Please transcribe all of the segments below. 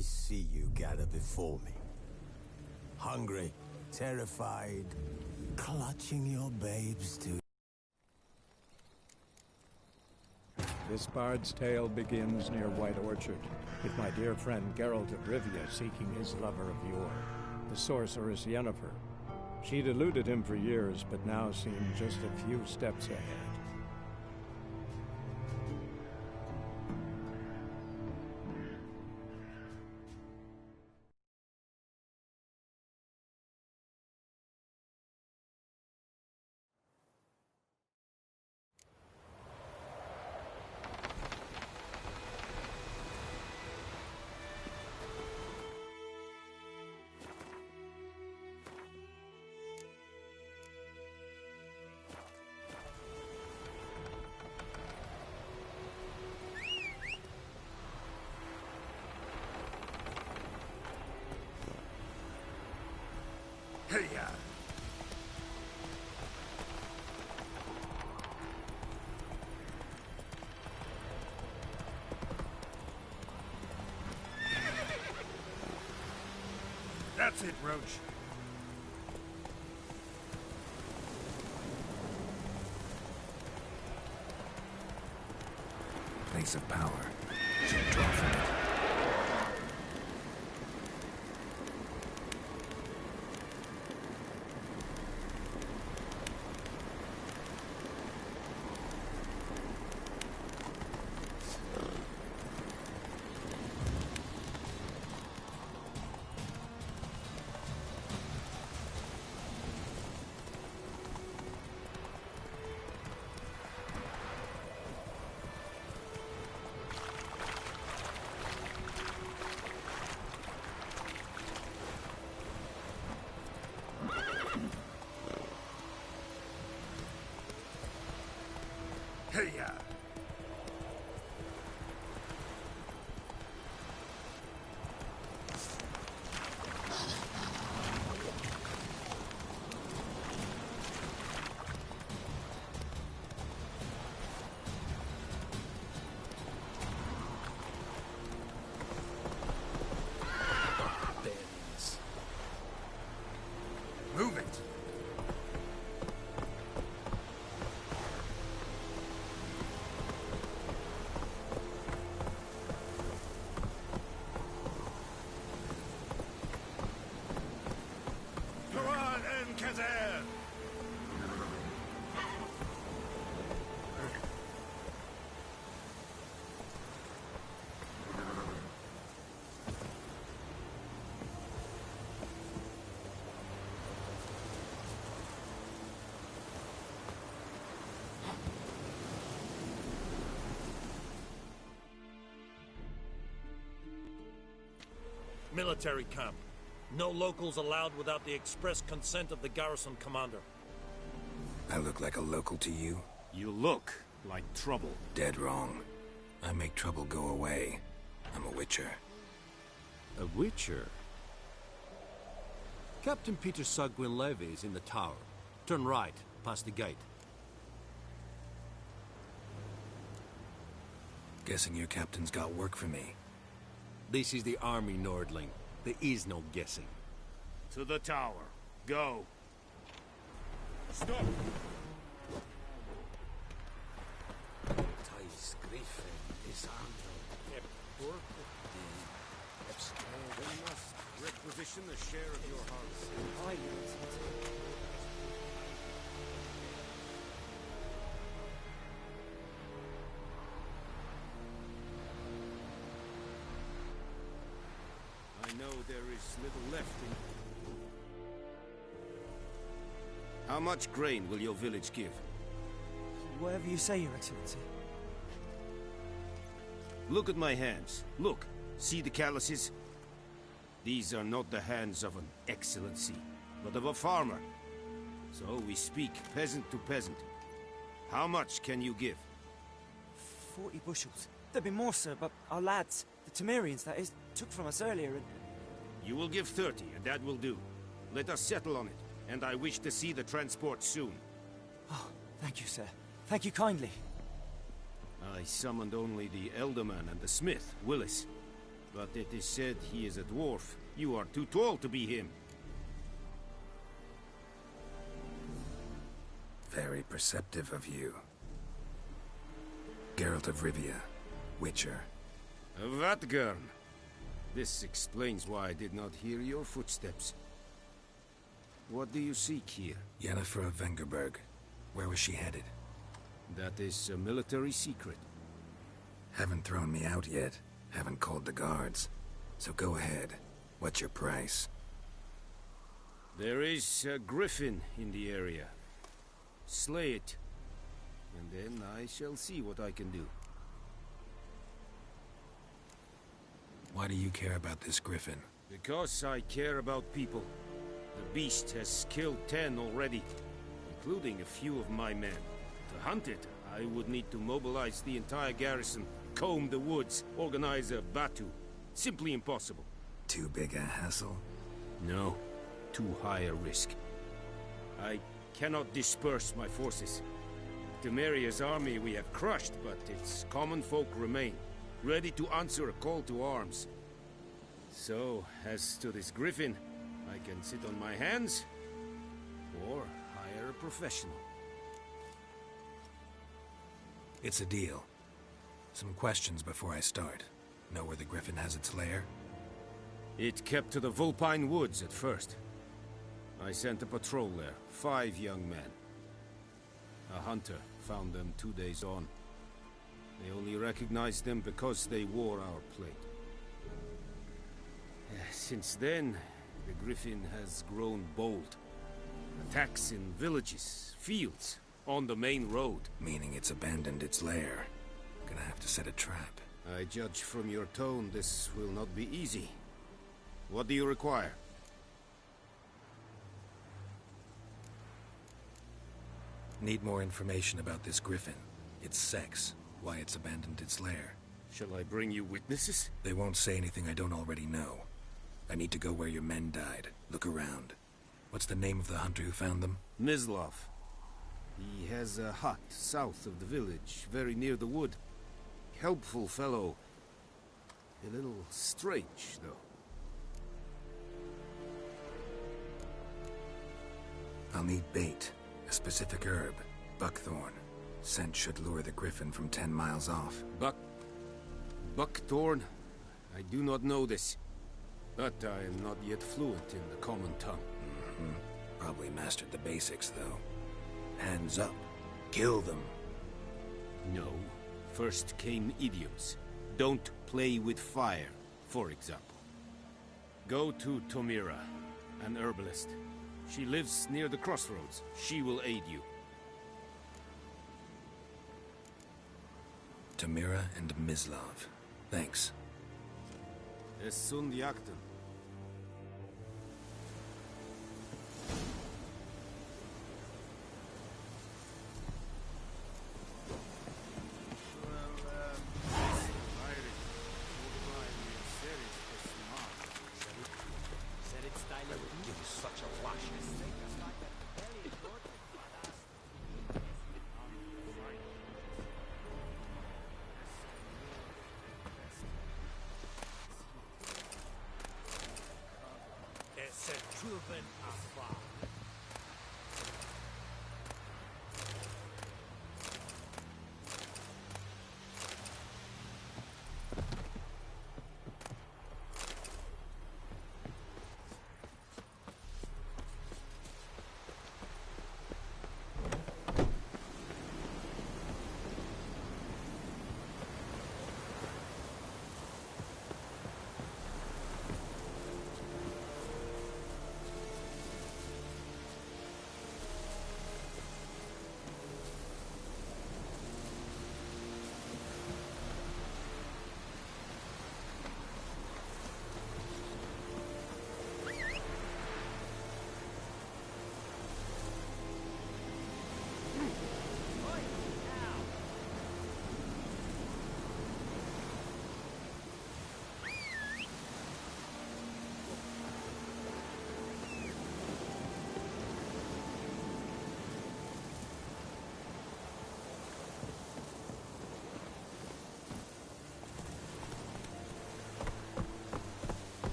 I see you gather before me. Hungry, terrified, clutching your babes to... This bard's tale begins near White Orchard, with my dear friend Geralt of Rivia seeking his lover of yore, the sorceress Yennefer. She'd eluded him for years, but now seemed just a few steps ahead. Hey-ya! That's it, Roach. Place of power. Should draw from it. Hey-ya! Move it! Military camp. No locals allowed without the express consent of the garrison commander. I look like a local to you? You look like trouble. Dead wrong. I make trouble go away. I'm a witcher. A witcher? Captain Peter Sagwin Levy is in the tower. Turn right, past the gate. Guessing your captain's got work for me. This is the army, Nordling. There is no guessing. To the tower. Go. Stop! We must requisition the share of your hearts. I know there is little left in... How much grain will your village give? Whatever you say, Your Excellency. Look at my hands. Look. See the calluses? These are not the hands of an excellency, but of a farmer. So we speak peasant to peasant. How much can you give? 40 bushels. There'd be more, sir, but our lads, the Temerians, that is, took from us earlier and... You will give 30, and that will do. Let us settle on it, and I wish to see the transport soon. Oh, thank you, sir. Thank you kindly. I summoned only the Elderman and the smith, Willis. But it is said he is a dwarf. You are too tall to be him. Very perceptive of you. Geralt of Rivia, Witcher. Vatgern. This explains why I did not hear your footsteps. What do you seek here? Yennefer of Vengerberg. Where was she headed? That is a military secret. Haven't thrown me out yet. Haven't called the guards. So go ahead. What's your price? There is a griffin in the area. Slay it. And then I shall see what I can do. Why do you care about this griffin? Because I care about people. The beast has killed 10 already, including a few of my men. To hunt it, I would need to mobilize the entire garrison, comb the woods, organize a batu. Simply impossible. Too big a hassle? No, too high a risk. I cannot disperse my forces. Temeria's army we have crushed, but its common folk remain, ready to answer a call to arms. So, as to this griffin, I can sit on my hands, or hire a professional. It's a deal. Some questions before I start. Know where the griffin has its lair? It kept to the Vulpine Woods at first. I sent a patrol there, 5 young men. A hunter found them 2 days on. They only recognized them because they wore our plate. Since then, the griffin has grown bold. Attacks in villages, fields, on the main road. Meaning it's abandoned its lair. Gonna have to set a trap. I judge from your tone this will not be easy. What do you require? Need more information about this griffin. Its sex, why it's abandoned its lair. Shall I bring you witnesses? They won't say anything I don't already know. I need to go where your men died. Look around. What's the name of the hunter who found them? Mislav. He has a hut south of the village, very near the wood. Helpful fellow. A little strange, though. I'll need bait. A specific herb. Buckthorn. Scent should lure the griffin from 10 miles off. Buckthorn? I do not know this. But I am not yet fluent in the common tongue. Probably mastered the basics, though. Hands up. Kill them. No. First came idioms. Don't play with fire, for example. Go to Tomira, an herbalist. She lives near the crossroads. She will aid you. Tamira and Mislav. Thanks. Es sunt jagten.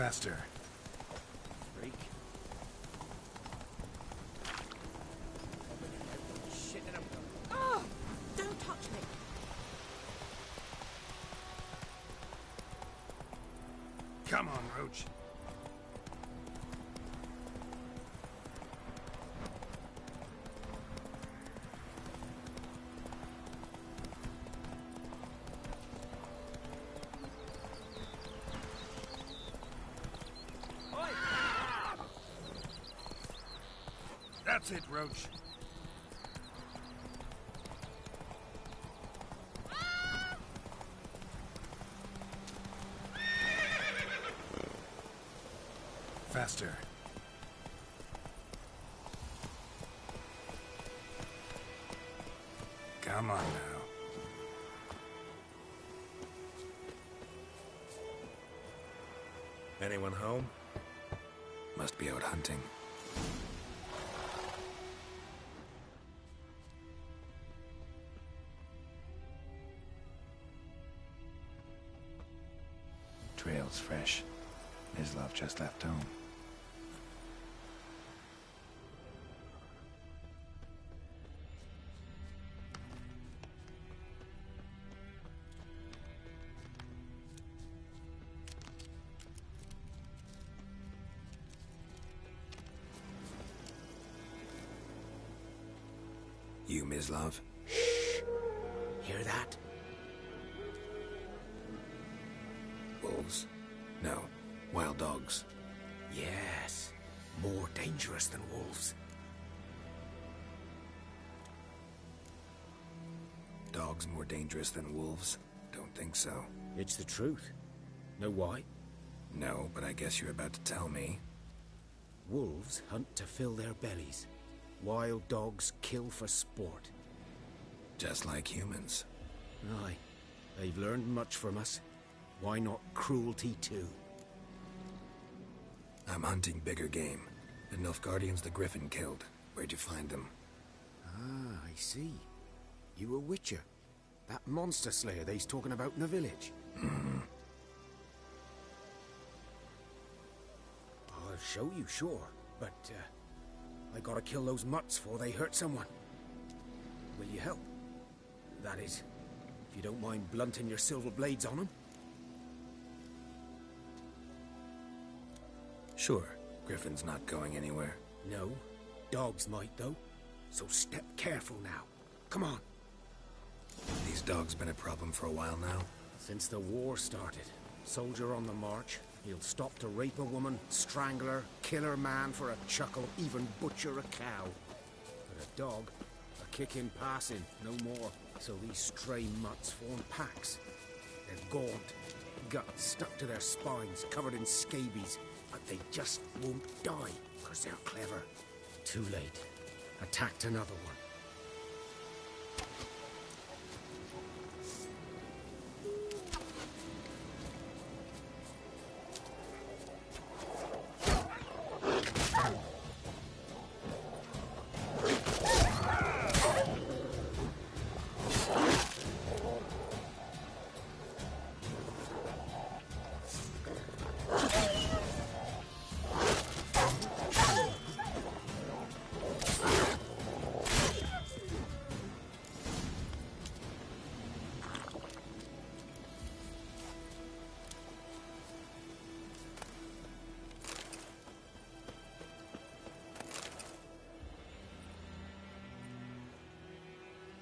Faster. Freak. Shit, and Oh! Don't touch me. Come on, Roach. That's it, Roach. Faster. Come on now. Anyone home? Must be out hunting. Trail's fresh. Mislav just left home. You, Mislav? Shh. Hear that? Wolves? No. Wild dogs. Yes. More dangerous than wolves. Dogs more dangerous than wolves? Don't think so. It's the truth. Know why? No, but I guess you're about to tell me. Wolves hunt to fill their bellies. Wild dogs kill for sport. Just like humans. Aye. They've learned much from us. Why not cruelty too? I'm hunting bigger game. The Nilfgaardians the Griffin killed. Where'd you find them? Ah, I see. You a witcher. That monster slayer they's talking about in the village. I'll show you, sure. But, I gotta kill those mutts before they hurt someone. Will you help? That is, if you don't mind blunting your silver blades on them. Sure. Griffin's not going anywhere. No, dogs might though. So step careful now. Come on. These dogs been a problem for a while now? Since the war started, soldier on the march, he'll stop to rape a woman, strangle her, kill her man for a chuckle, even butcher a cow. But a dog, a kick in passing, no more. So these stray mutts form packs. They're gaunt, guts stuck to their spines, covered in scabies, but they just won't die, because they're clever. Too late. Attacked another one.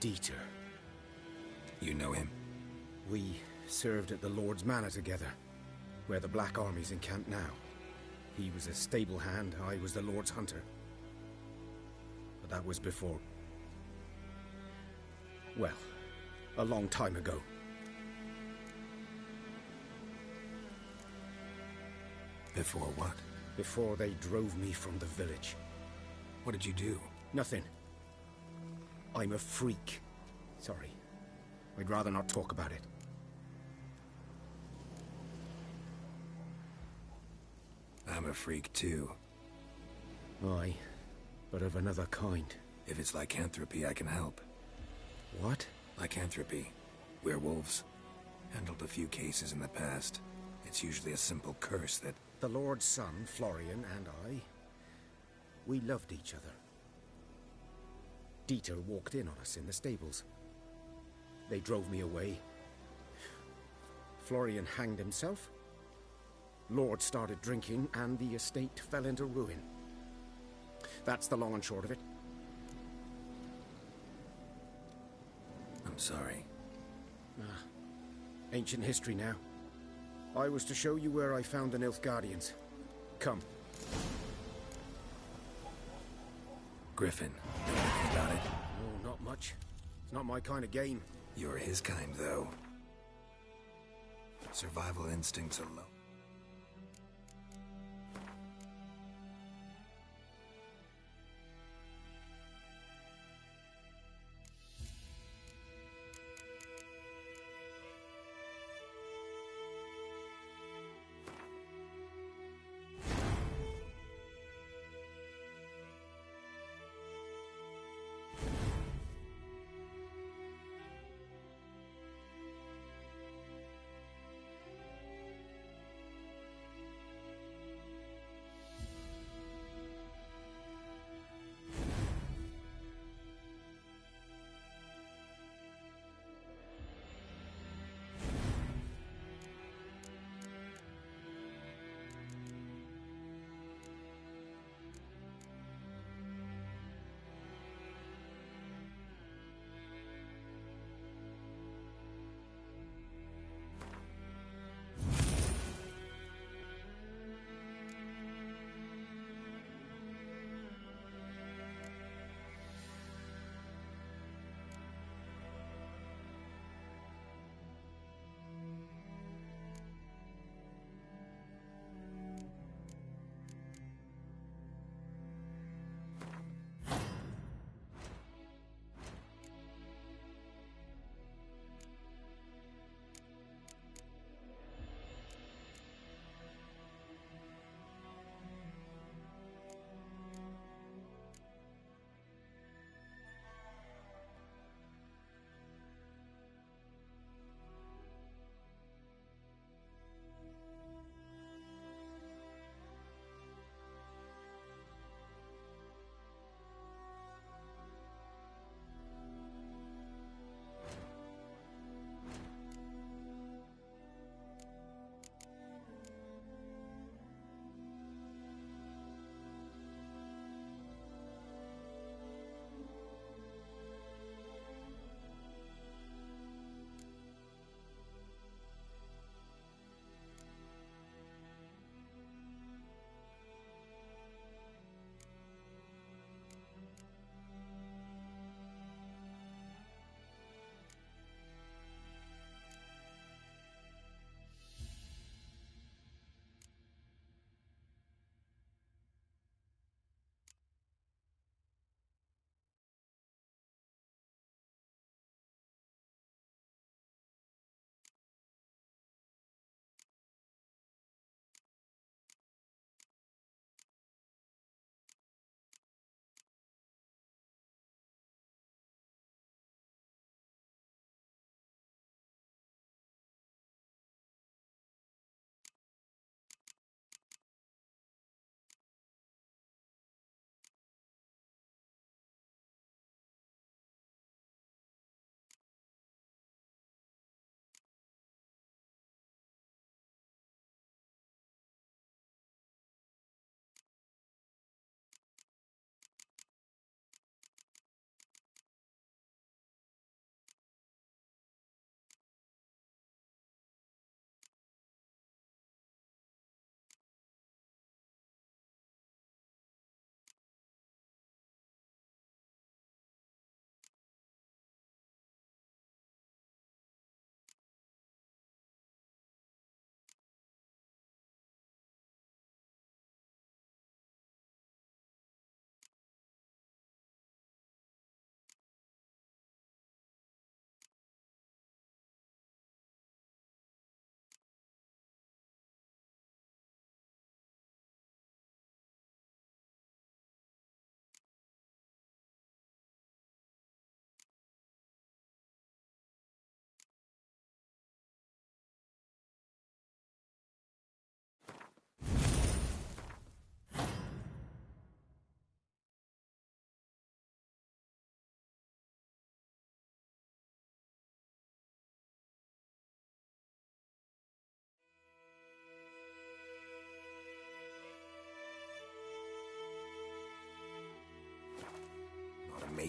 Dieter. You know him? We served at the Lord's Manor together, where the Black Army's encamped now. He was a stable hand, I was the Lord's hunter. But that was before... well, a long time ago. Before what? Before they drove me from the village. What did you do? Nothing. I'm a freak. Sorry. I'd rather not talk about it. I'm a freak too. Aye, but of another kind. If it's lycanthropy, I can help. What? Lycanthropy. Werewolves. Handled a few cases in the past. It's usually a simple curse that The Lord's son, Florian, and I, we loved each other. Dieter walked in on us in the stables. They drove me away. Florian hanged himself. Lord started drinking, and the estate fell into ruin. That's the long and short of it. I'm sorry. Ancient history now. I was to show you where I found the Nilfgaardians. Come. Griffin, know anything about it? Oh, not much. It's not my kind of game. You're his kind, though. Survival instincts are low.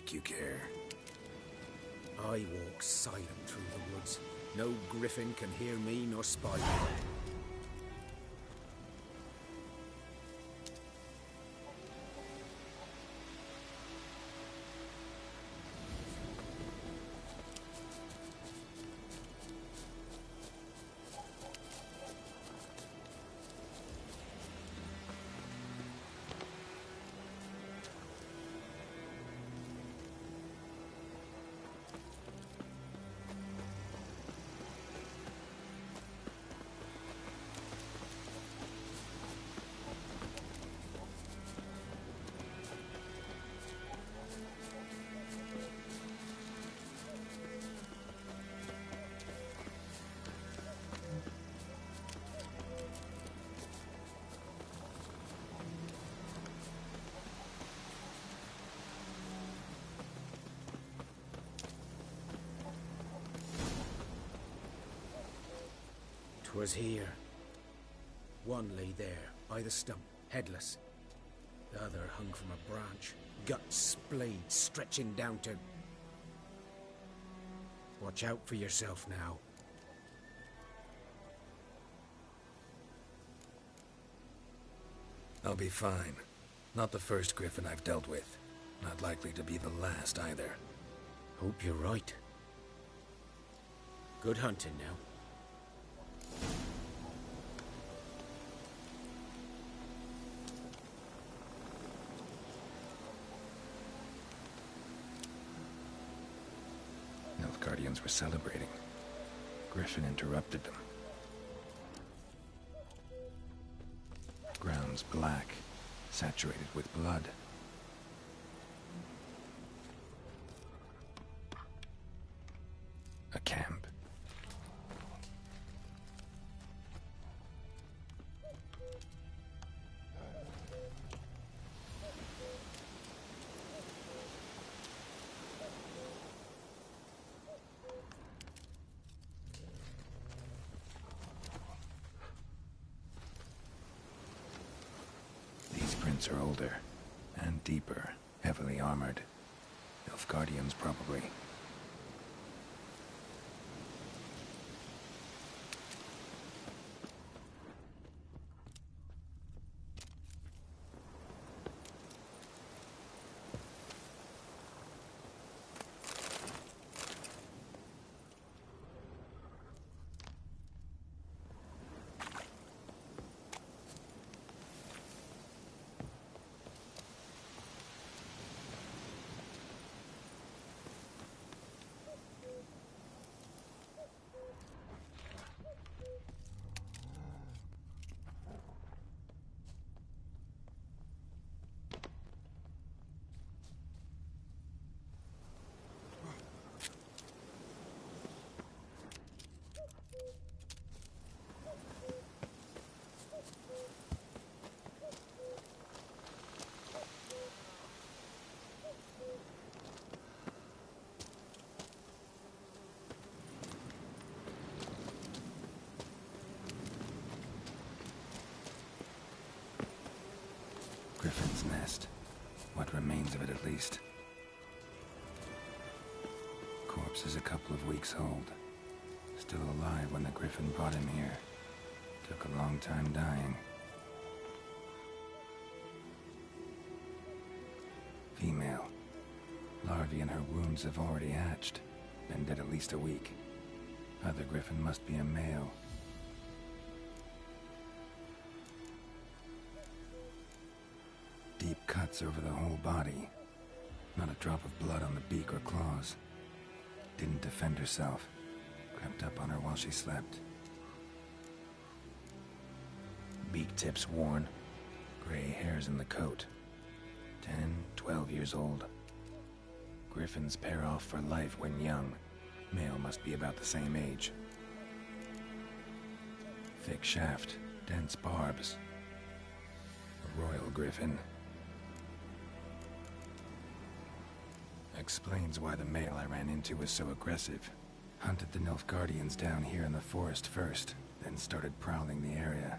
make you care? I walk silent through the woods. No griffin can hear me nor spy me. 'Twas here. One lay there, by the stump, headless. The other hung from a branch, guts splayed, stretching down to... Watch out for yourself now. I'll be fine. Not the first griffin I've dealt with. Not likely to be the last either. Hope you're right. Good hunting now. Guardians were celebrating. Griffin interrupted them. Ground's black, saturated with blood. A camp. Are older and deeper, heavily armored. Elf Guardians, probably. Griffin's nest. What remains of it, at least. Corpse is a couple of weeks old. Still alive when the Griffin brought him here. Took a long time dying. Female. Larvae in her wounds have already hatched. Been dead at least a week. Other Griffin must be a male. Deep cuts over the whole body. Not a drop of blood on the beak or claws. Didn't defend herself. Crept up on her while she slept. Beak tips worn. Gray hairs in the coat. 10, 12 years old. Griffins pair off for life when young. Male must be about the same age. Thick shaft, dense barbs. A royal griffin. Explains why the male I ran into was so aggressive. Hunted the Nilfgaardians down here in the forest first, then started prowling the area.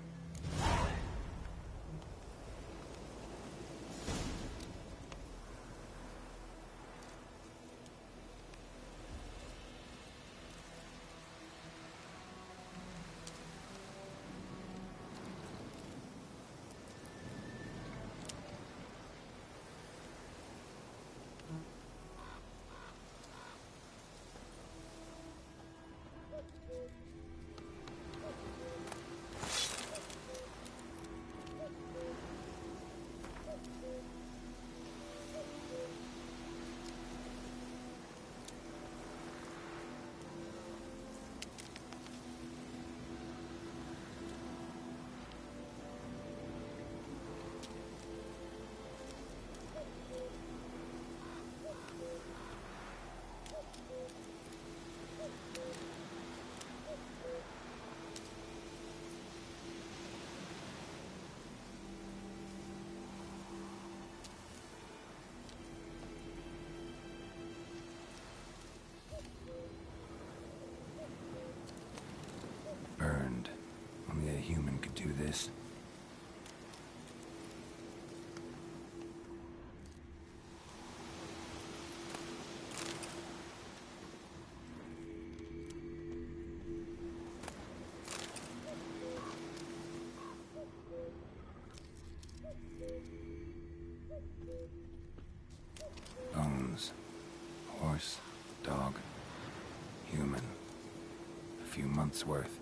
human could do this. Bones. Horse, dog, human. A few months' worth.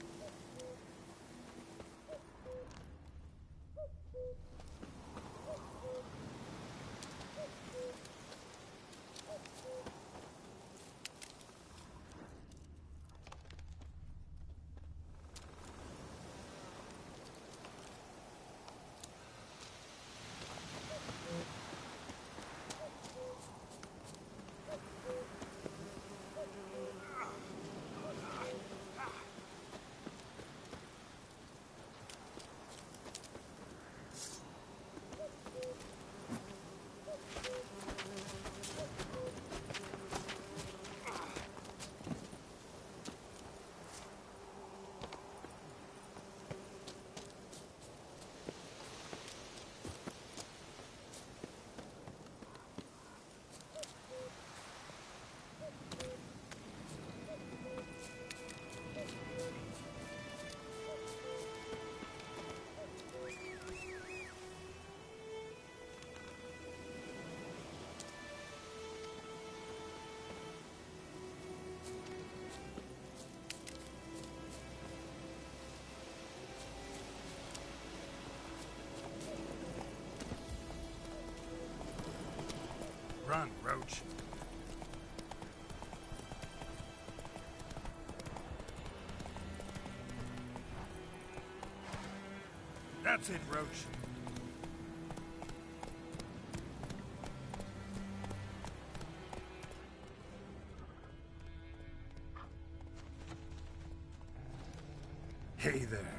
Run, Roach. That's it, Roach. Hey there.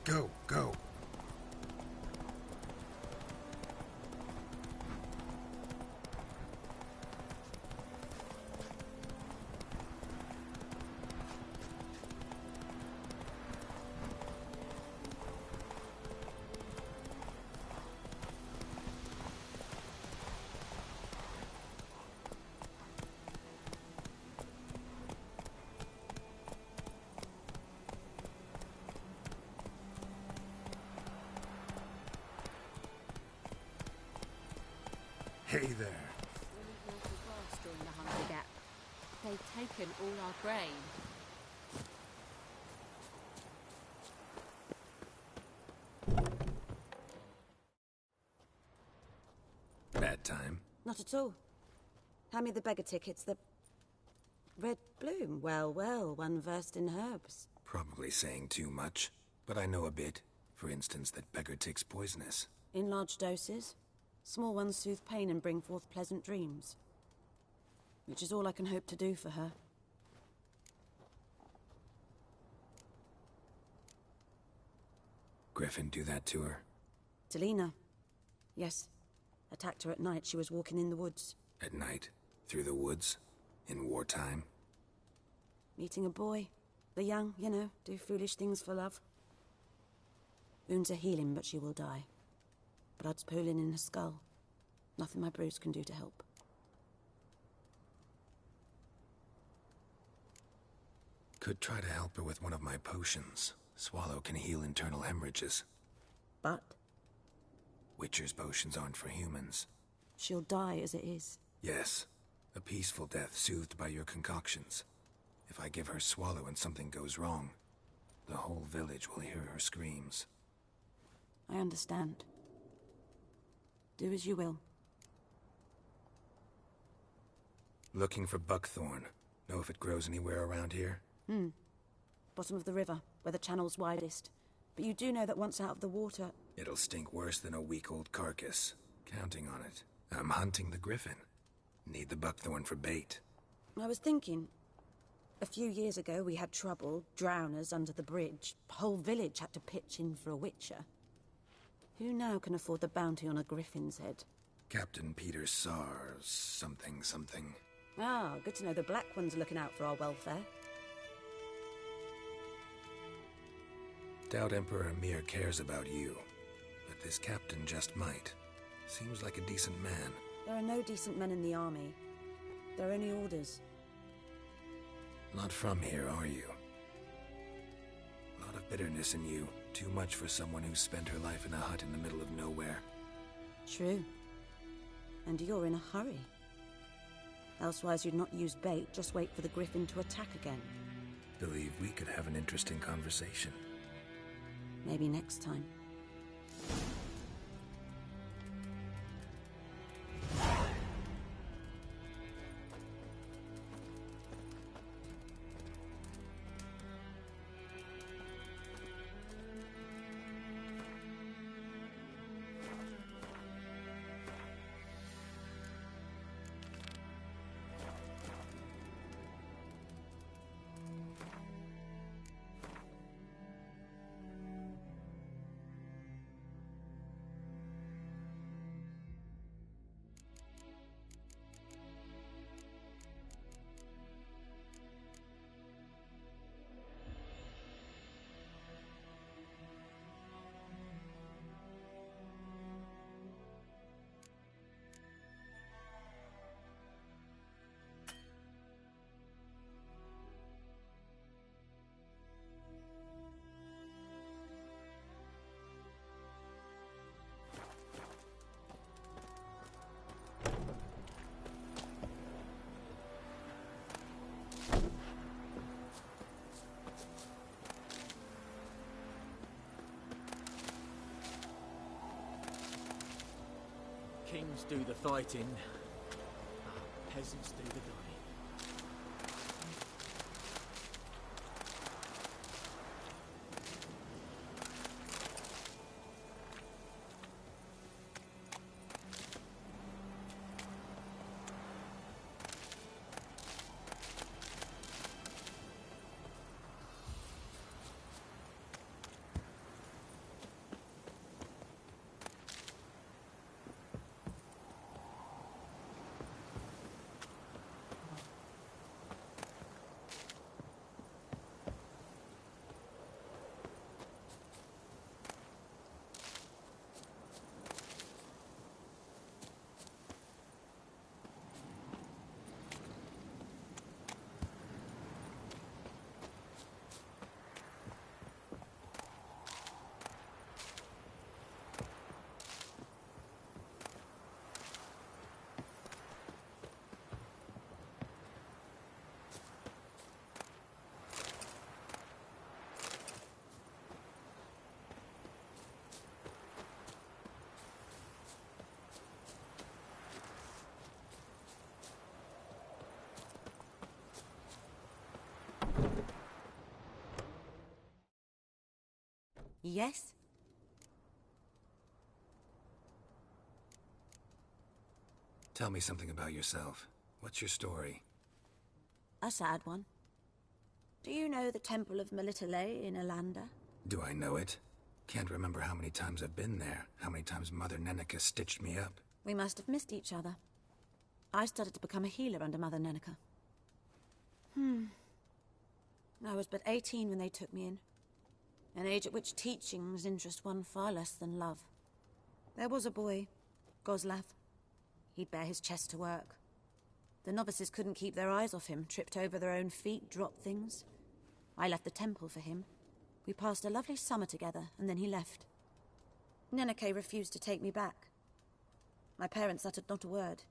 Go, go. Hey there. We need local grass during the Hungry Gap. They've taken all our grain. Bad time. Not at all. Hand me the beggar tickets, the... Red bloom. Well, well, one versed in herbs. Probably saying too much, but I know a bit. For instance, that beggar tick's poisonous. In large doses. Small ones soothe pain and bring forth pleasant dreams. Which is all I can hope to do for her. Griffin do that to her? To Lena. Yes. Attacked her at night. She was walking in the woods. At night? Through the woods? In wartime? Meeting a boy. The young, you know, do foolish things for love. Wounds are healing, but she will die. Blood's pooling in her skull. Nothing my brews can do to help. Could try to help her with one of my potions. Swallow can heal internal hemorrhages. But Witcher's potions aren't for humans. she'll die as it is. Yes, A peaceful death soothed by your concoctions. If I give her Swallow and something goes wrong, the whole village will hear her screams. I understand. Do as you will. Looking for buckthorn. Know if it grows anywhere around here? Bottom of the river, where the channel's widest. But you do know that once out of the water... It'll stink worse than a week-old carcass. Counting on it. I'm hunting the griffin. Need the buckthorn for bait. I was thinking... A few years ago we had trouble, drowners under the bridge. The whole village had to pitch in for a witcher. Who now can afford the bounty on a griffin's head? Captain Peter Sars, something. Ah, good to know the Black One's looking out for our welfare. Doubt Emperor Emir cares about you, but this captain just might. Seems like a decent man. There are no decent men in the army. They're only orders. Not from here, are you? Lot of bitterness in you. Too much for someone who spent her life in a hut in the middle of nowhere. True. And you're in a hurry. Elsewise you'd not use bait, just wait for the griffin to attack again. Believe we could have an interesting conversation. Maybe next time. Kings do the fighting, peasants do the dying. Yes? Tell me something about yourself. What's your story? A sad one. Do you know the Temple of Melitele in Alanda? Do I know it? Can't remember how many times I've been there, how many times Mother Neneka stitched me up. We must have missed each other. I started to become a healer under Mother Neneka. I was but 18 when they took me in. An age at which teachings interest one far less than love. There was a boy, Goslav. He'd bare his chest to work. The novices couldn't keep their eyes off him, tripped over their own feet, dropped things. I left the temple for him. We passed a lovely summer together, and then he left. Neneke refused to take me back. My parents uttered not a word.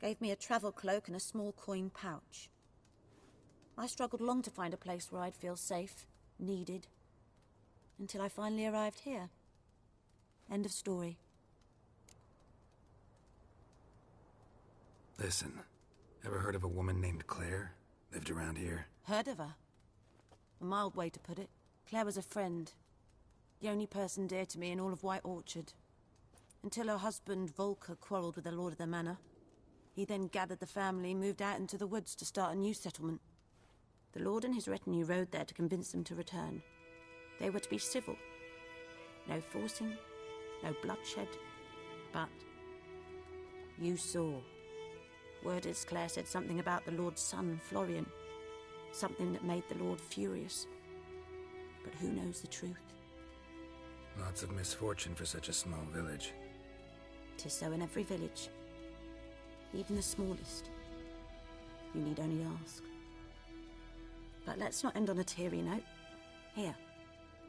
Gave me a travel cloak and a small coin pouch. I struggled long to find a place where I'd feel safe, needed, until I finally arrived here. End of story. Listen, ever heard of a woman named Claire? Lived around here? Heard of her? A mild way to put it. Claire was a friend. The only person dear to me in all of White Orchard. Until her husband, Volker, quarreled with the lord of the manor. He then gathered the family and moved out into the woods to start a new settlement. The lord and his retinue rode there to convince them to return. They were to be civil. No forcing, no bloodshed. But you saw. Word is Claire said something about the lord's son, Florian. Something that made the lord furious. But who knows the truth? Lots of misfortune for such a small village. 'Tis so in every village. Even the smallest. You need only ask. But let's not end on a teary note. Here,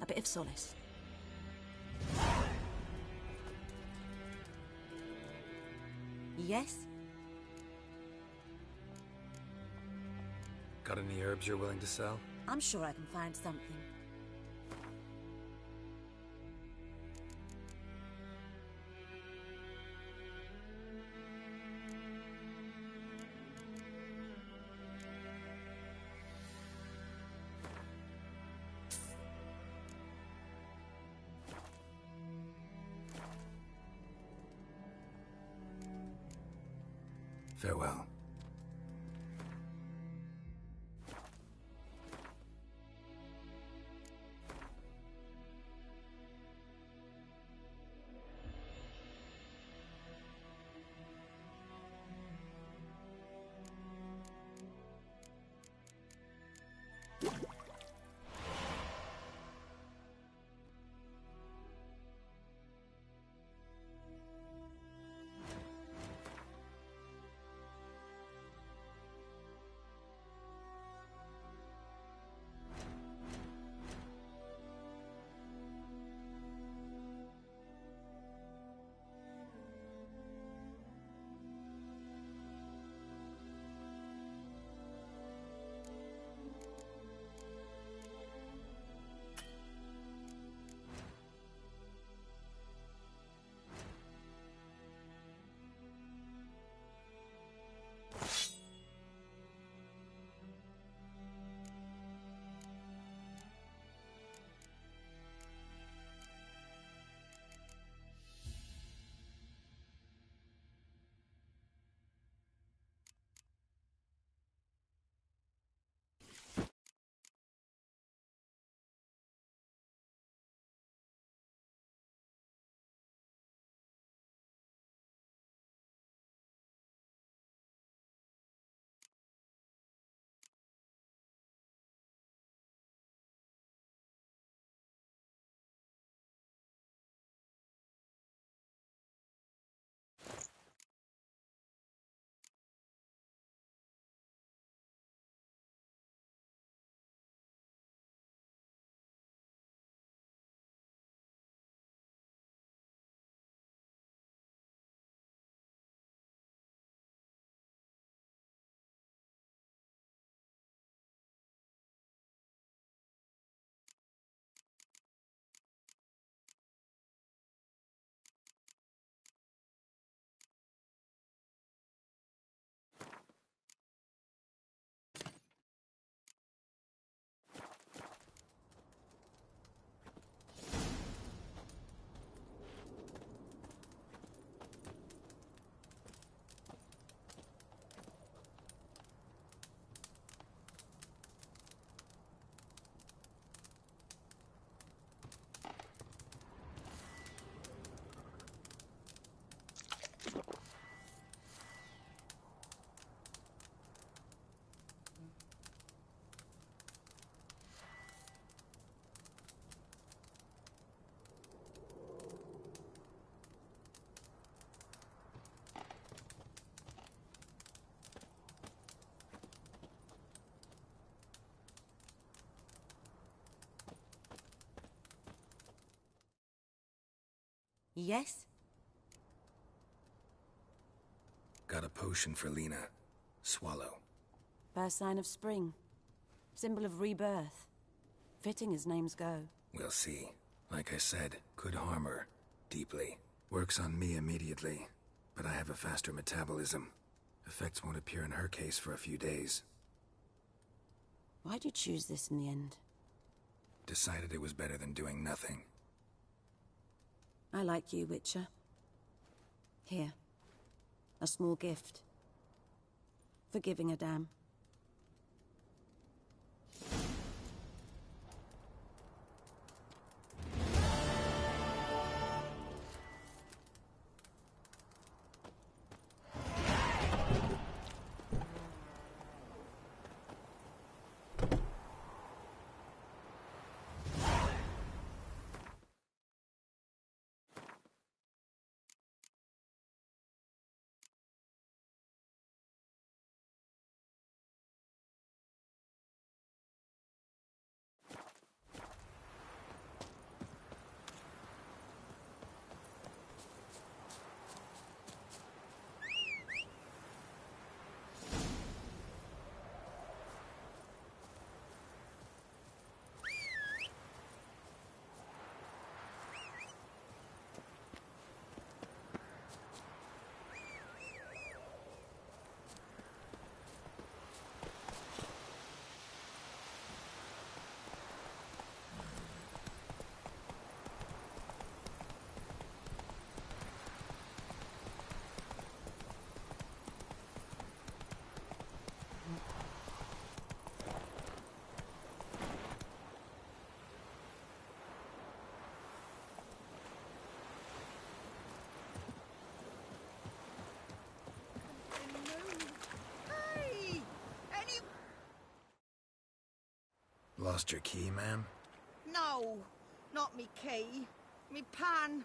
a bit of solace. Yes? Got any herbs you're willing to sell? I'm sure I can find something. Farewell. Yes? Got a potion for Lena. Swallow. First sign of spring. Symbol of rebirth. Fitting as names go. We'll see. Like I said, could harm her. Deeply. Works on me immediately. But I have a faster metabolism. Effects won't appear in her case for a few days. Why'd you choose this in the end? Decided it was better than doing nothing. I like you, Witcher. Here. A small gift. For giving a damn. Lost your key, ma'am? No, not me key. Me pan.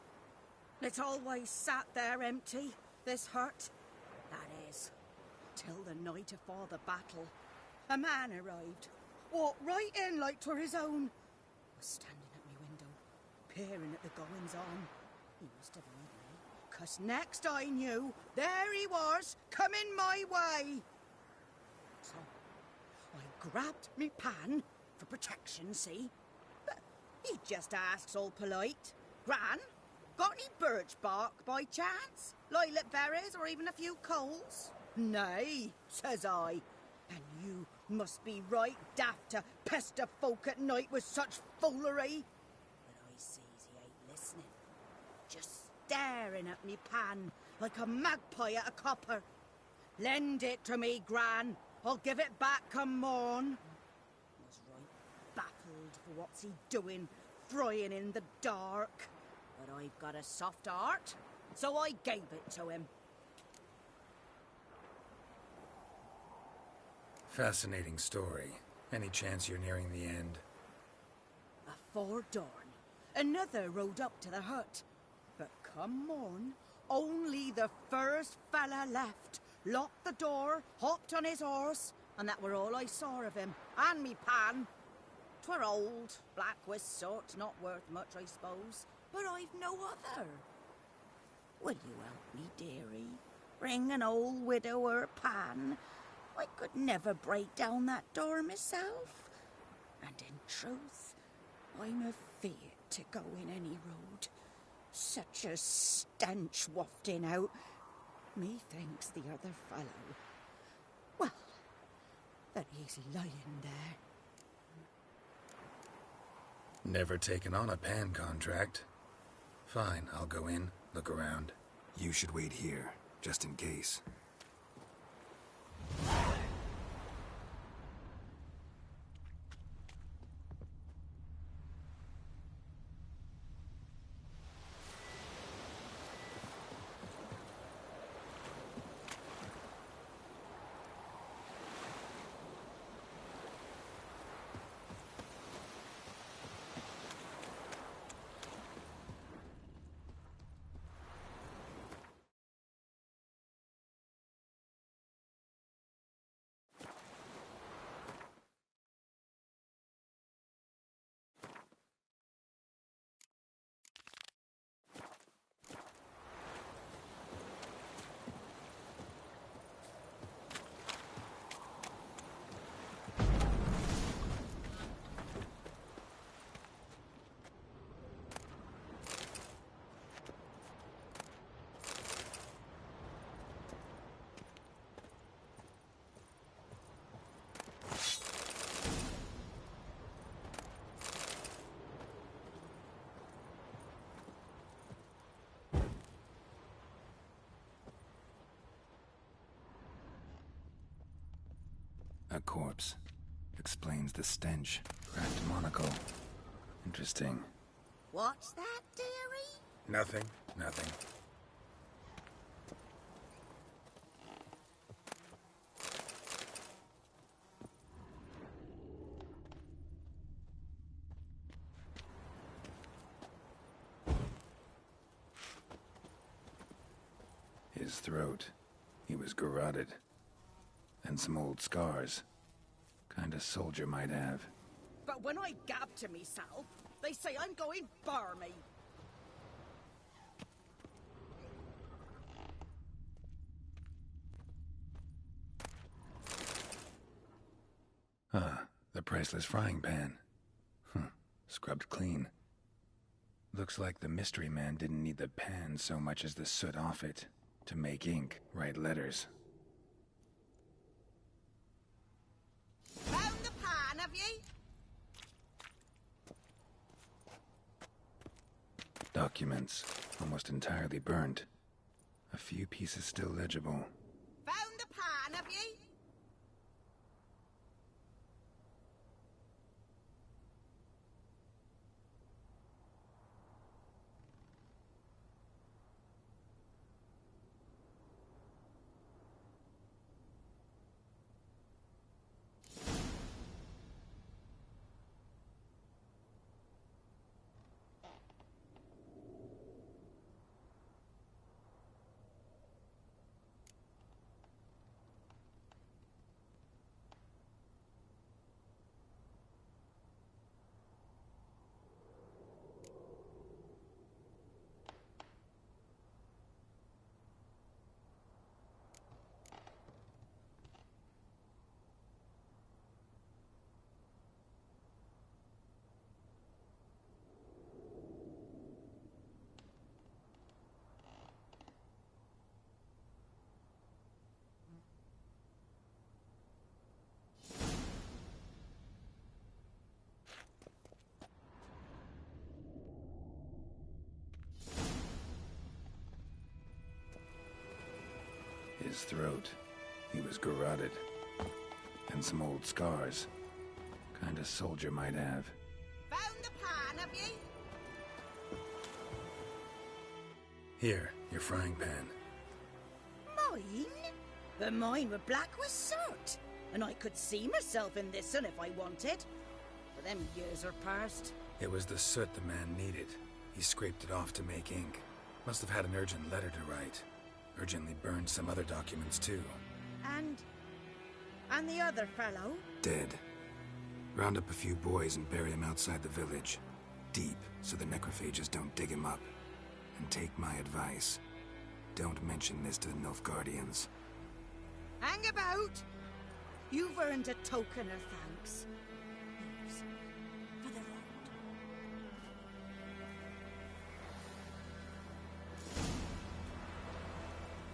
It's always sat there empty, this hut. That is, till the night afore the battle. A man arrived, walked right in like 'twere his own. Was standing at me window, peering at the goings-on. He must have heard me, 'cause next I knew, there he was, coming my way. So, I grabbed me pan, for protection, see? But he just asks all polite. Gran, got any birch bark by chance? Lilac berries or even a few coals? Nay, says I. And you must be right daft to pester folk at night with such foolery. But I sees he ain't listening. Just staring at me pan like a magpie at a copper. Lend it to me, Gran. I'll give it back come morn. Baffled for what's he doing, frying in the dark. But I've got a soft heart, so I gave it to him. Fascinating story. Any chance you're nearing the end? Afore dawn, another rode up to the hut. But come morn, only the first fella left. Locked the door, hopped on his horse, and that were all I saw of him, and me pan. 'Twere old, black-wist sort, not worth much, I suppose, but I've no other. Will you help me, dearie? Bring an old widower pan? I could never break down that door myself. And in truth, I'm afeard to go in any road. Such a stench wafting out. Methinks the other fellow, well, that he's lying there. Never taken on a pan contract. Fine, I'll go in, look around. You should wait here, just in case. A corpse. Explains the stench. Cracked monocle. Interesting. What's that, dearie? Nothing. His throat. He was garroted. And some old scars. Kinda soldier might have. But when I gab to myself, they say I'm going barmy. Ah, the priceless frying pan. Scrubbed clean. Looks like the mystery man didn't need the pan so much as the soot off it. To make ink, write letters. Found the pan, have ye? Documents, almost entirely burned. A few pieces still legible. Found the pan, have ye? His throat. He was garroted. And some old scars. Kinda soldier might have. Found the pan, have ye? Here, your frying pan. Mine? But mine were black with soot. And I could see myself in this one if I wanted. But them years are past. It was the soot the man needed. He scraped it off to make ink. Must have had an urgent letter to write. Urgently burned some other documents too. And the other fellow? Dead. Round up a few boys and bury him outside the village. Deep, so the necrophages don't dig him up. And take my advice. Don't mention this to the Nilfgaardians. Hang about! You've earned a token of thanks. Here's for the road.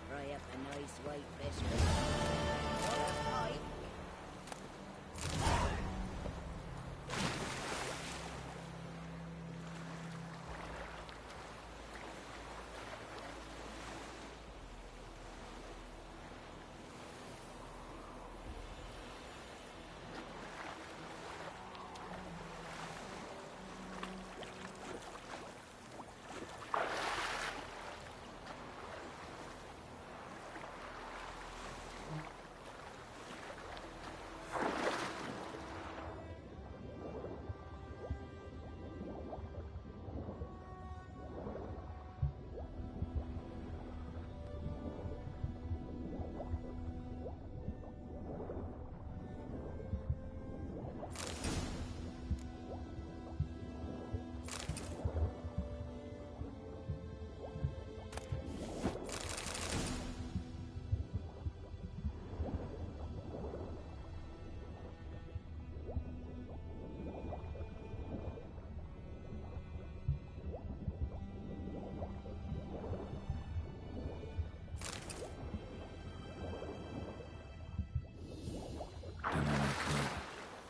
Fry up a nice white biscuit. All right.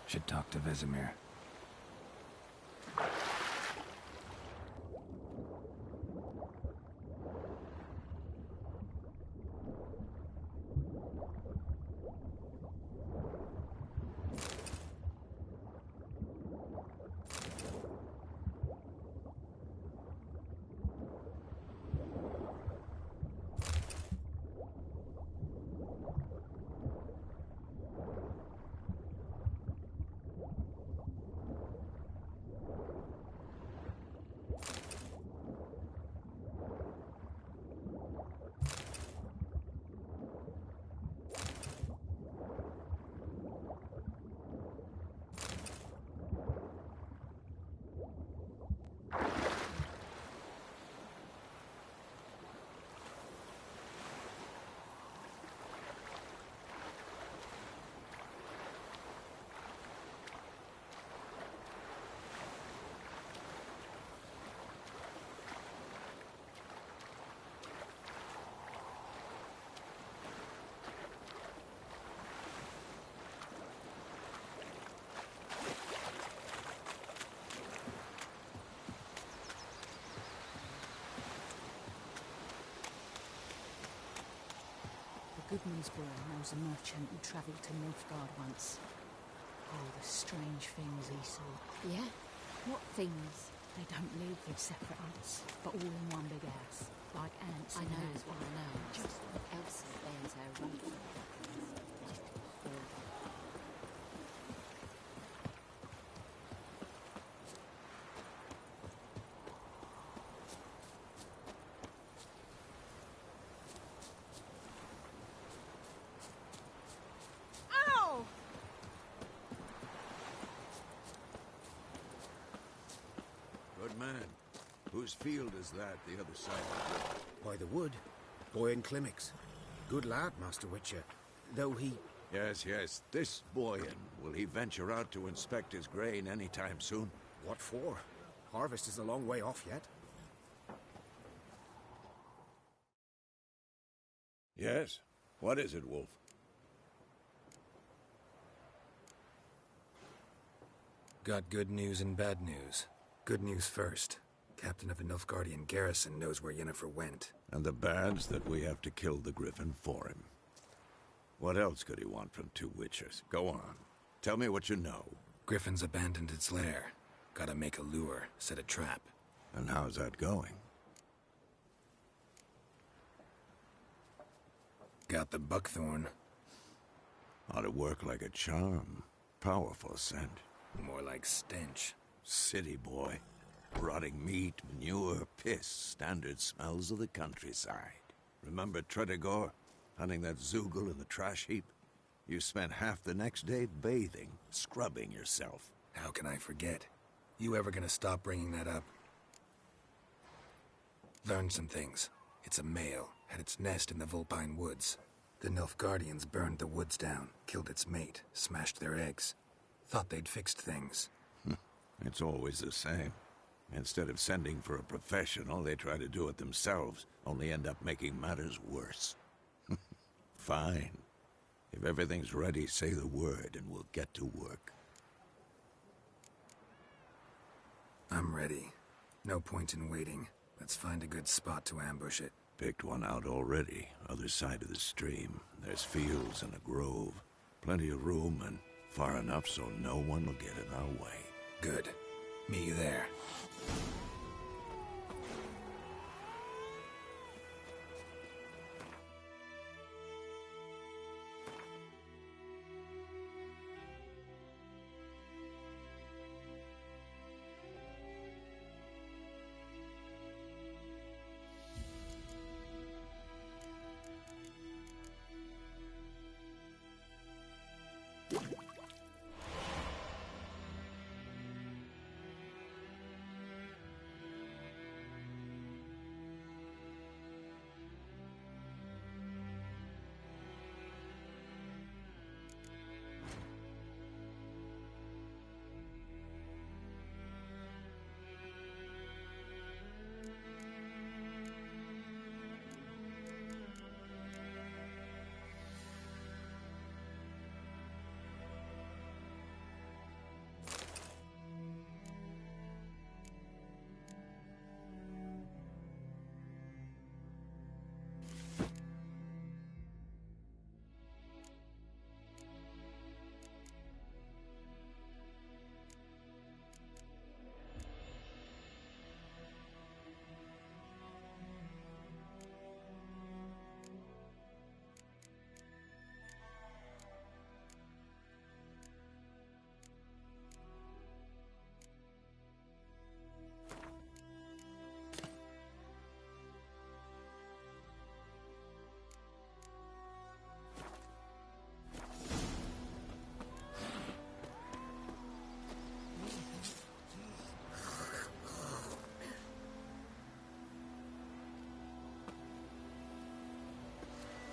Should talk to Vesemir. Goodman's boy knows a merchant who travelled to Nilfgaard once. Oh, the strange things he saw. Yeah? What things? They don't live in separate huts, but all in one big house, like ants. I in know an is what I know. ant. Just what else bears her rump. Ow! Good man. Whose field is that, the other side of the wood? By the wood. Boyan Clemmix. Good lad, Master Witcher. Though he... Yes, yes. This Boyan. Will he venture out to inspect his grain any time soon? What for? Harvest is a long way off yet. Yes. What is it, Wolf? Got good news and bad news. Good news first. Captain of a Nilfgaardian garrison knows where Yennefer went. And the bad's that we have to kill the Griffin for him. What else could he want from two witchers? Go on. Tell me what you know. Griffin's abandoned its lair. Gotta make a lure, set a trap. And how's that going? Got the buckthorn. Ought to work like a charm. Powerful scent. More like stench. City boy. Rotting meat, manure, piss. Standard smells of the countryside. Remember Tredegor? Hunting that Zoogle in the trash heap? You spent half the next day bathing, scrubbing yourself. How can I forget? You ever gonna stop bringing that up? Learned some things. It's a male, had its nest in the Vulpine Woods. The Nilfgaardians burned the woods down, killed its mate, smashed their eggs. Thought they'd fixed things. It's always the same. Instead of sending for a professional, they try to do it themselves, only end up making matters worse. Fine. If everything's ready, say the word and we'll get to work. I'm ready. No point in waiting. Let's find a good spot to ambush it. Picked one out already, other side of the stream. There's fields and a grove. Plenty of room and far enough so no one will get in our way. Good. Meet you there.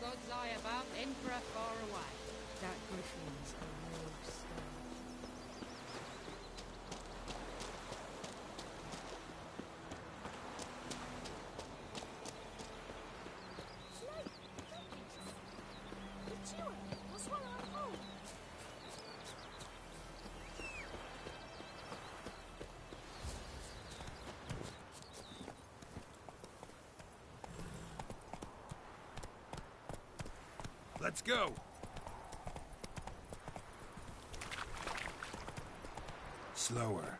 Gods eye above, Emperor far away. That Griffin's a real star. Let's go. Slower.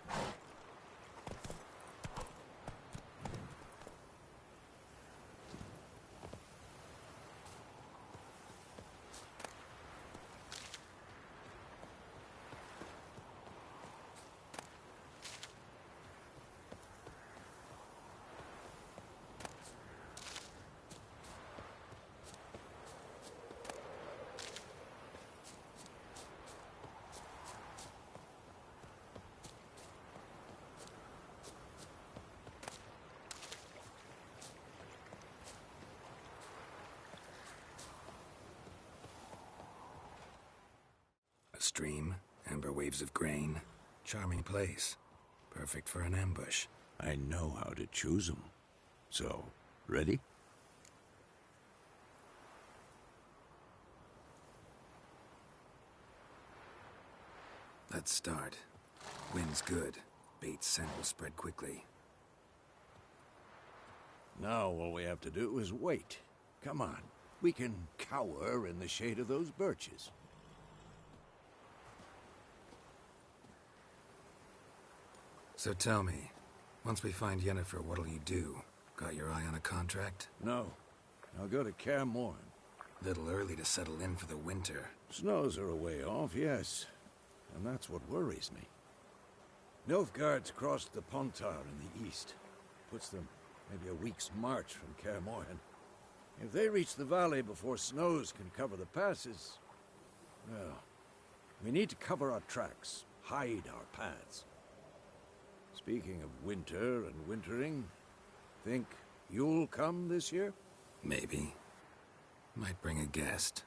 A stream, amber waves of grain. Charming place. Perfect for an ambush. I know how to choose 'em. So, ready? Let's start. Wind's good. Bait's scent will spread quickly. Now all we have to do is wait. Come on. We can cower in the shade of those birches. So tell me, once we find Yennefer, what'll you do? Got your eye on a contract? No. I'll go to Kaer Morhen. Little early to settle in for the winter. Snows are a way off, yes. And that's what worries me. Nilfgaard's crossed the Pontar in the east. Puts them maybe a week's march from Kaer Morhen. If they reach the valley before snows can cover the passes, well, we need to cover our tracks, hide our paths. Speaking of winter and wintering, think you'll come this year? Maybe. Might bring a guest.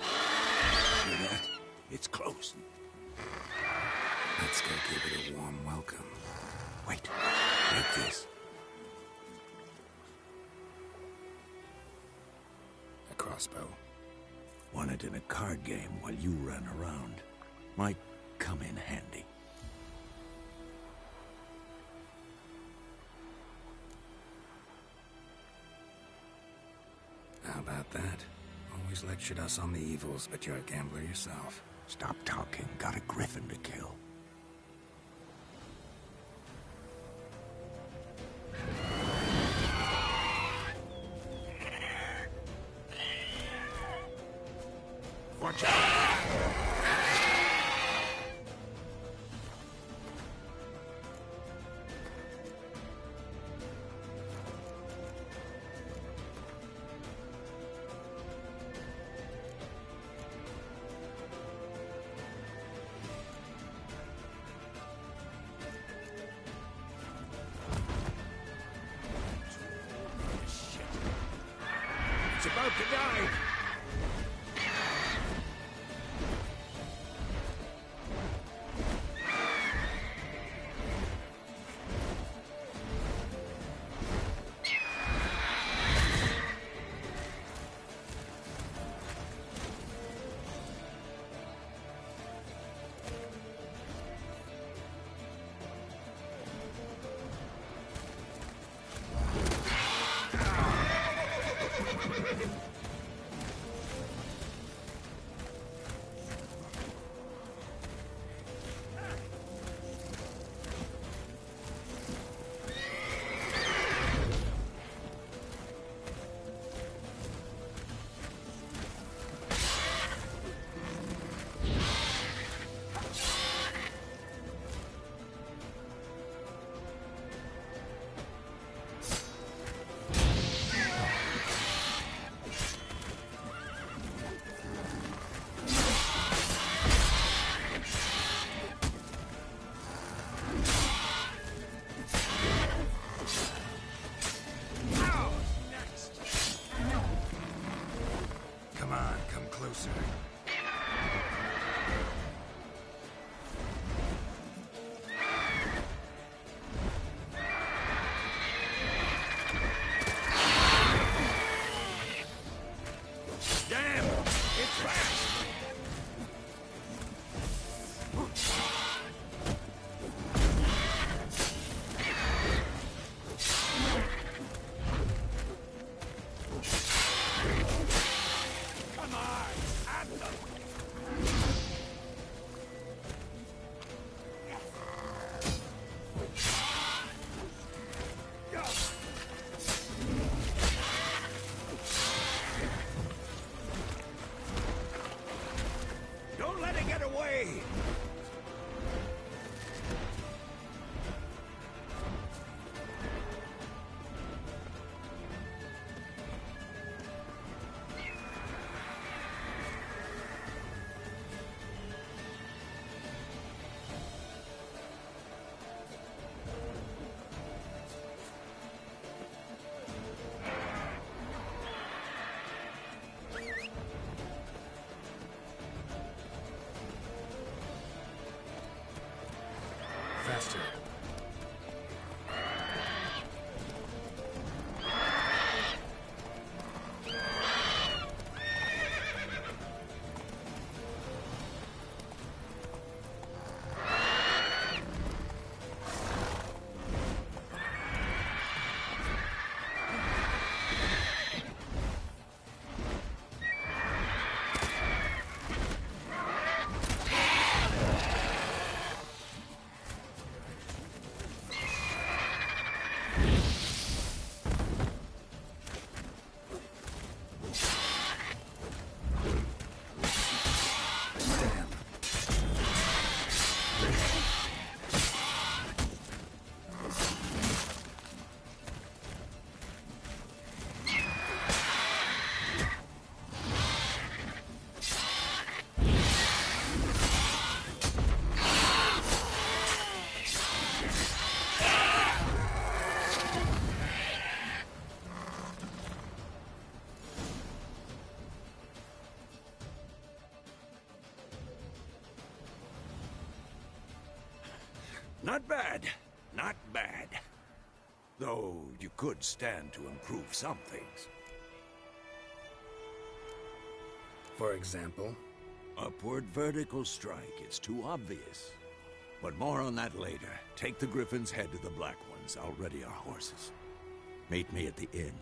Hear that? It's close. Let's go give it a warm welcome. Wait. Take this. A crossbow. Won it in a card game while you ran around. Might come in handy. How about that? Always lectured us on the evils, but you're a gambler yourself. Stop talking. Got a griffin to kill. Watch out! It's about to die! faster. Not bad. Not bad. Though you could stand to improve some things. For example? Upward vertical strike. It's too obvious. But more on that later. Take the Griffin's head to the Black Ones. I'll ready our horses. Meet me at the inn.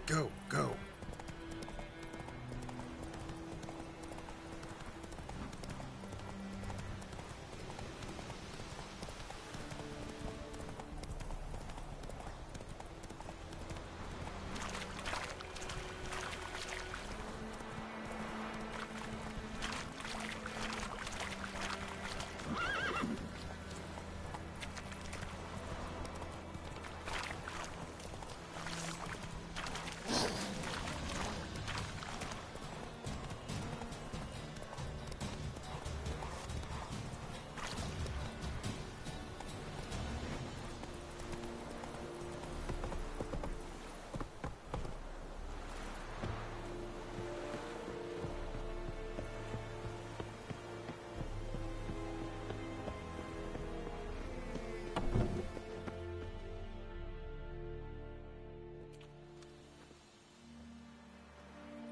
Go, go.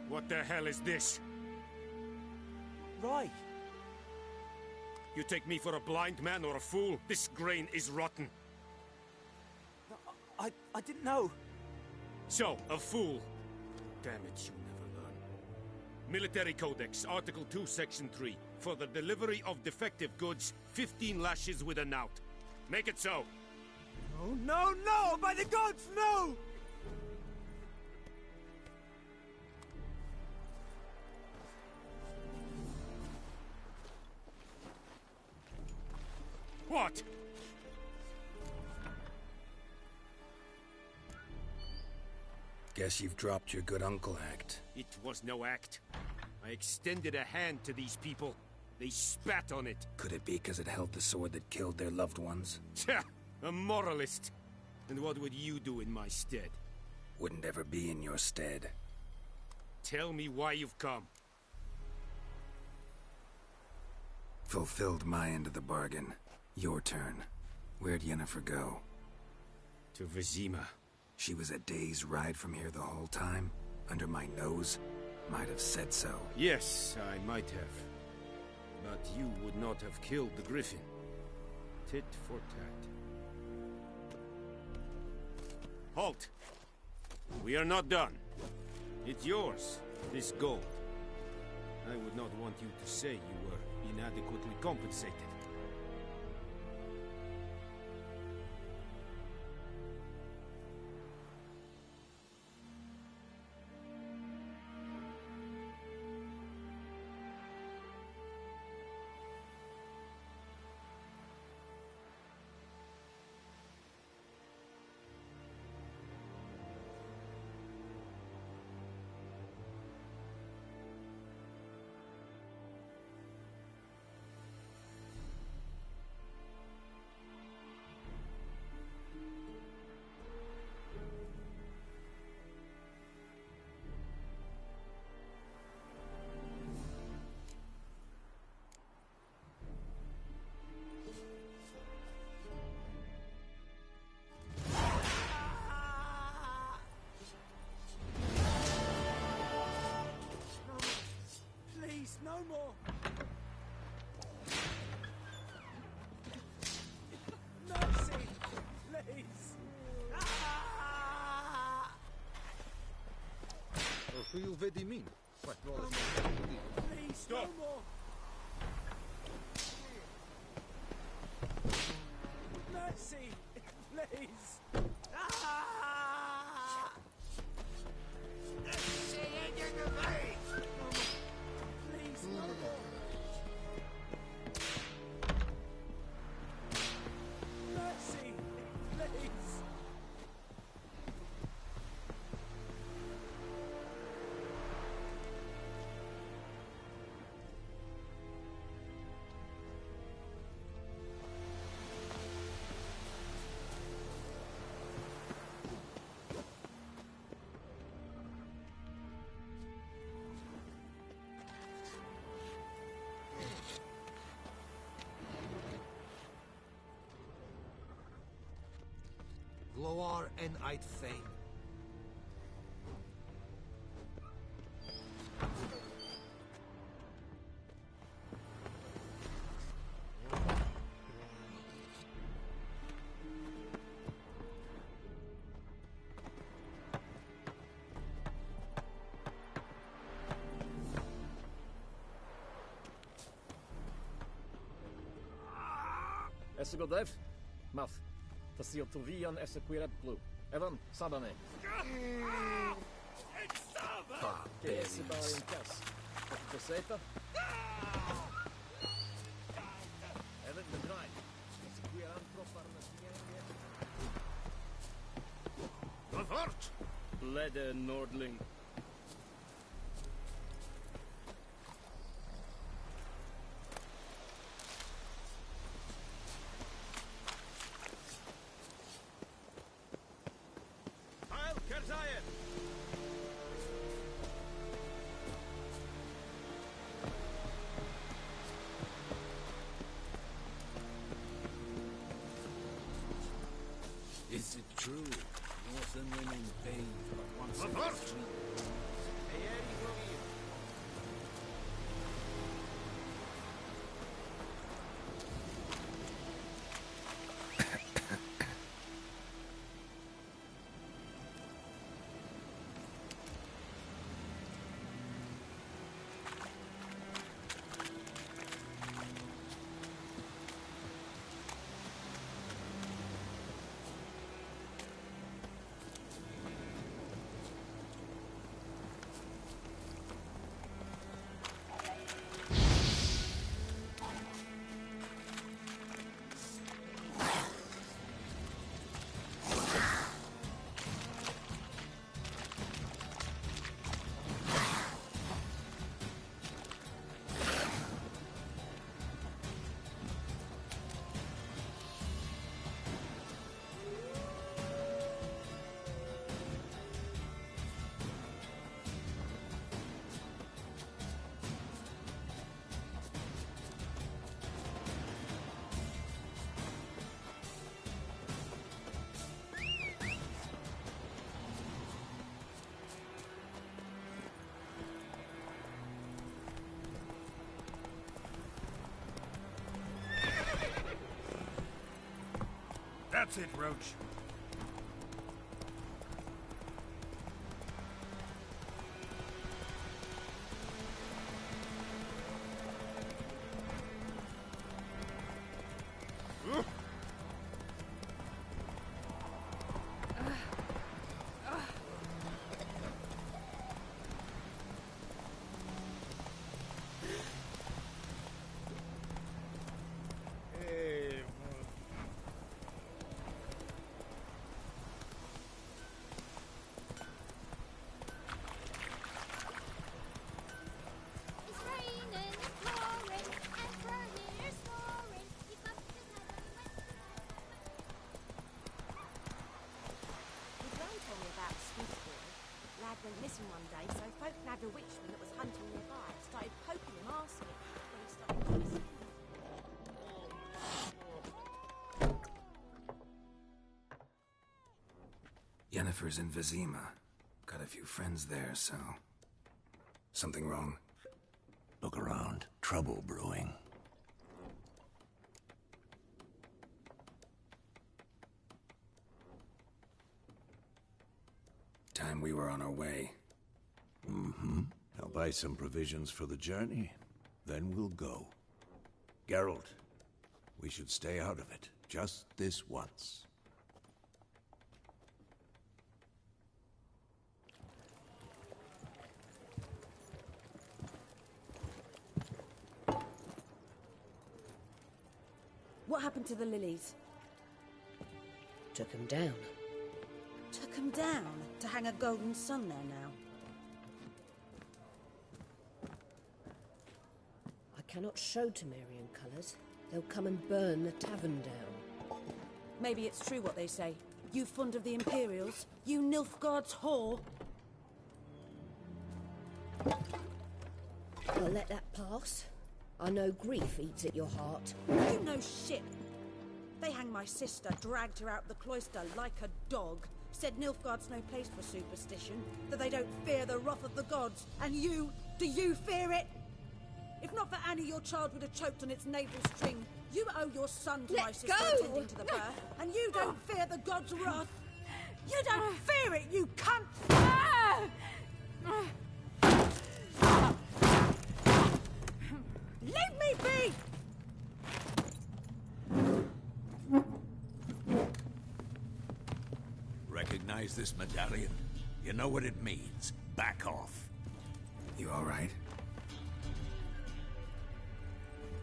What the hell is this? Right. You take me for a blind man or a fool? This grain is rotten. I didn't know. So, a fool. Damn it, you never learn. Military Codex, Article 2, Section 3. For the delivery of defective goods, 15 lashes with a knout. Make it so. No, no, no! By the gods, no! What? Guess you've dropped your good uncle act. It was no act. I extended a hand to these people. They spat on it. Could it be because it held the sword that killed their loved ones? Tja, a moralist. And what would you do in my stead? Wouldn't ever be in your stead. Tell me why you've come. Fulfilled my end of the bargain. Your turn. Where'd Yennefer go? To Vizima. She was a day's ride from here the whole time? Under my nose? Might have said so. Yes, I might have. But you would not have killed the Griffin. Tit for tat. Halt! We are not done. It's yours, this gold. I would not want you to say you were inadequately compensated. Please, no more! Mercy! Please! Who vedi min? Please, no more! Mercy! Please! Please, no more! Mercy! Please! Gloar en uit fame. Esse godev? Math. Tasil Tuvian esse quiret blue. Evan, Sabane. Che esse bar in cas. Coseta? Evan the drive. Esse quiran profarna sienge. Fort! Lede Nordling. Is it true? Northern women bathe but once in 3 years. That's it, Roach. Went missing one day, so folk nabbed a witchman that was hunting nearby. Started poking him, asking when he started chasing. Yennefer's in Vizima. Got a few friends there, so... Something wrong? Look around. Trouble brewing. Time we were on our way. Mm-hmm. I'll buy some provisions for the journey. Then we'll go. Geralt, we should stay out of it. Just this once. What happened to the lilies? Took him down. Took him down to hang a golden sun there now. I cannot show Temerian colours. They'll come and burn the tavern down. Maybe it's true what they say. You fond of the Imperials? You Nilfgaard's whore? I'll let that pass. I know grief eats at your heart. You know shit. They hanged my sister, dragged her out the cloister like a dog. Said Nilfgaard's no place for superstition, that they don't fear the wrath of the gods. And you, do you fear it? If not for Annie, your child would have choked on its navel string. You owe your son to my sister attending to the birth, and you don't fear the gods' wrath. You don't fear it, you cunt! Leave me be! Recognize this medallion? You know what it means. Back off. You all right?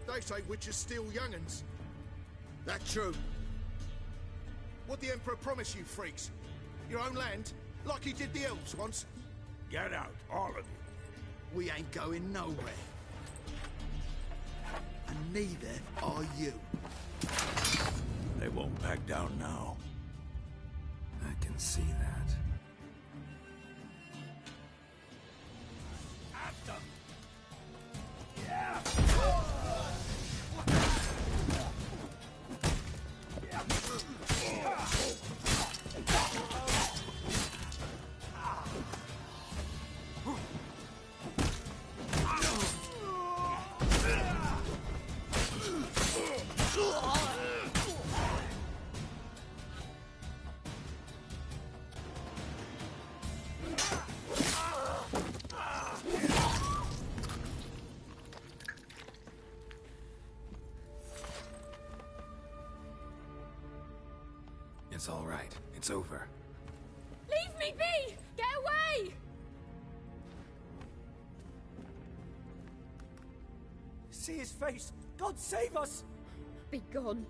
They say witches steal young'uns. That true. What the Emperor promise you, freaks? Your own land? Like he did the elves once? Get out, all of you. We ain't going nowhere. And neither are you. They won't back down now. I can see that. At them! Yeah! It's all right. It's over. Leave me be! Get away! See his face! God save us! Be gone,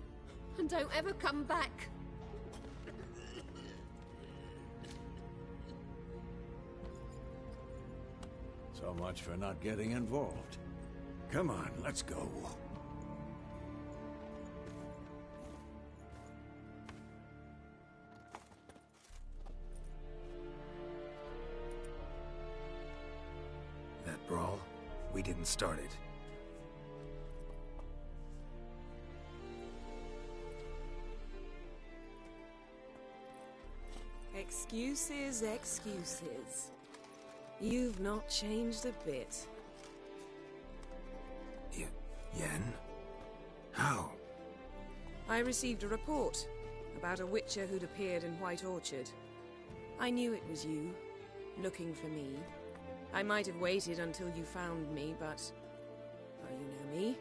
and don't ever come back. So much for not getting involved. Come on, let's go. That brawl, we didn't start it. Excuses, excuses. You've not changed a bit. Yen? How? I received a report. about a witcher who'd appeared in White Orchard. I knew it was you, looking for me. I might have waited until you found me, but... well, you know me.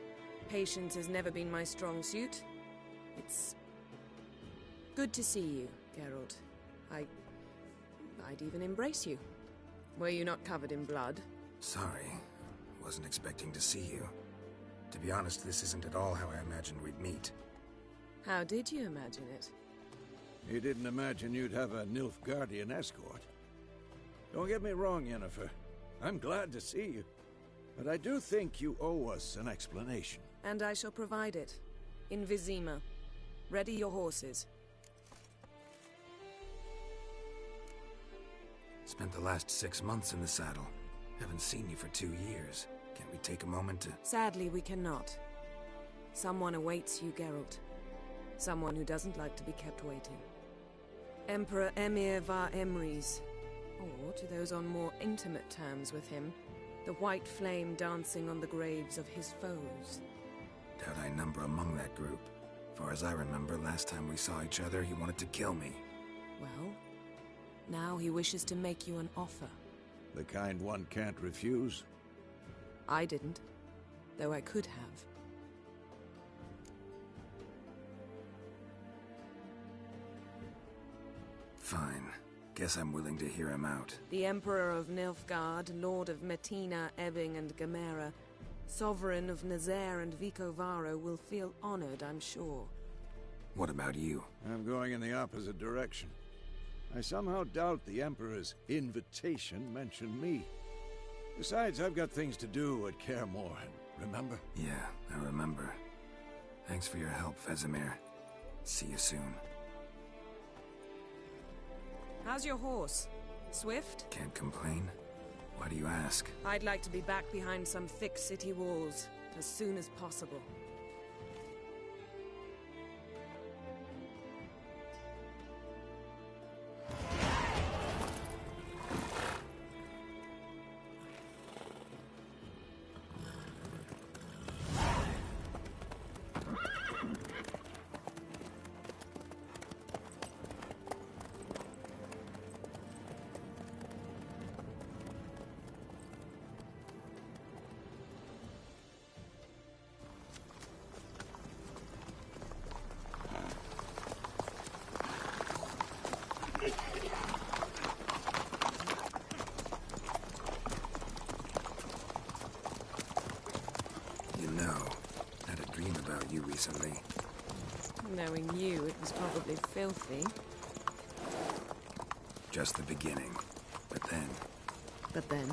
Patience has never been my strong suit. It's... good to see you, Geralt. I'd even embrace you. Were you not covered in blood? Sorry. Wasn't expecting to see you. To be honest, this isn't at all how I imagined we'd meet. How did you imagine it? You didn't imagine you'd have a Nilfgaardian escort. Don't get me wrong, Yennefer. I'm glad to see you. But I do think you owe us an explanation. And I shall provide it. In Vizima. Ready your horses. Spent the last 6 months in the saddle. Haven't seen you for 2 years. Can't we take a moment to... Sadly, we cannot. Someone awaits you, Geralt. Someone who doesn't like to be kept waiting. Emperor Emir var Emrys. Or, to those on more intimate terms with him, the white flame dancing on the graves of his foes. Doubt I number among that group. Far as I remember, last time we saw each other, he wanted to kill me. Well, now he wishes to make you an offer. The kind one can't refuse? I didn't, though I could have. Fine. Guess I'm willing to hear him out. The Emperor of Nilfgaard, Lord of Metina, Ebbing and Gamera, Sovereign of Nazaire and Vicovaro will feel honored, I'm sure. What about you? I'm going in the opposite direction. I somehow doubt the Emperor's invitation mentioned me. Besides, I've got things to do at Kaer Morhen, remember? Yeah, I remember. Thanks for your help, Vesemir. See you soon. How's your horse? Swift? Can't complain. Why do you ask? I'd like to be back behind some thick city walls, as soon as possible. You know, I had a dream about you recently. Knowing you, it was probably filthy. Just the beginning. But then... But then?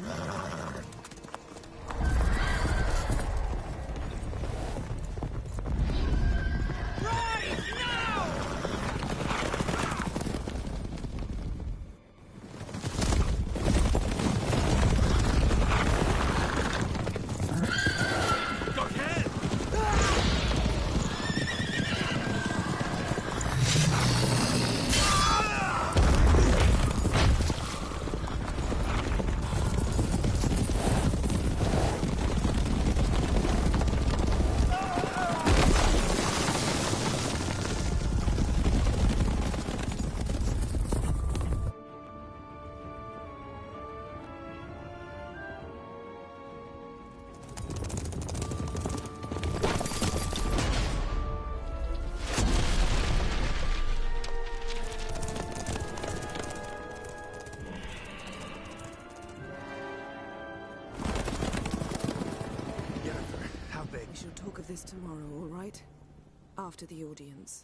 We shall talk of this tomorrow, all right? After the audience.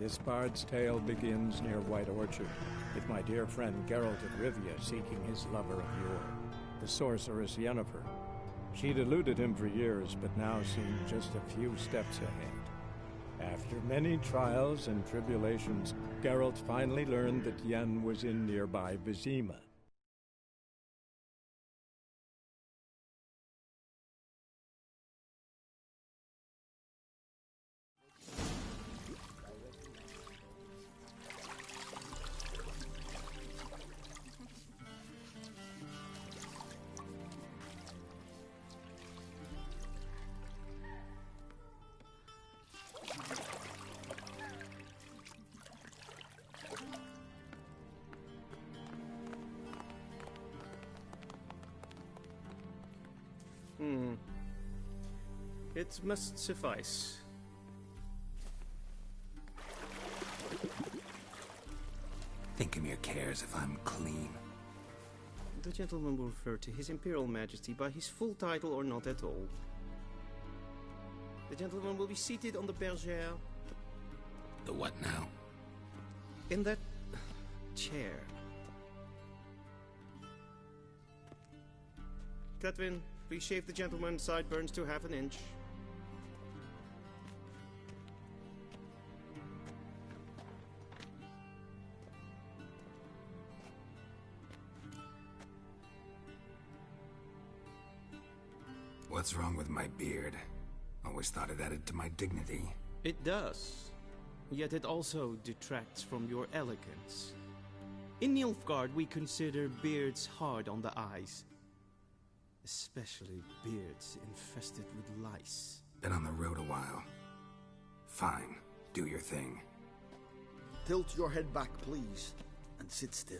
This bard's tale begins near White Orchard, with my dear friend Geralt of Rivia seeking his lover of yore, the sorceress Yennefer. She'd eluded him for years, but now seemed just a few steps ahead. After many trials and tribulations, Geralt finally learned that Yen was in nearby Vizima. It must suffice. Thinkamere cares if I'm clean. The gentleman will refer to His Imperial Majesty by his full title or not at all. The gentleman will be seated on the bergère. The what now? In that chair. Cletwin, please shave the gentleman's sideburns to half an inch. What's wrong with my beard? Always thought it added to my dignity. It does. Yet it also detracts from your elegance. In Nilfgaard, we consider beards hard on the eyes. Especially beards infested with lice. Been on the road a while. Fine. Do your thing. Tilt your head back, please, and sit still.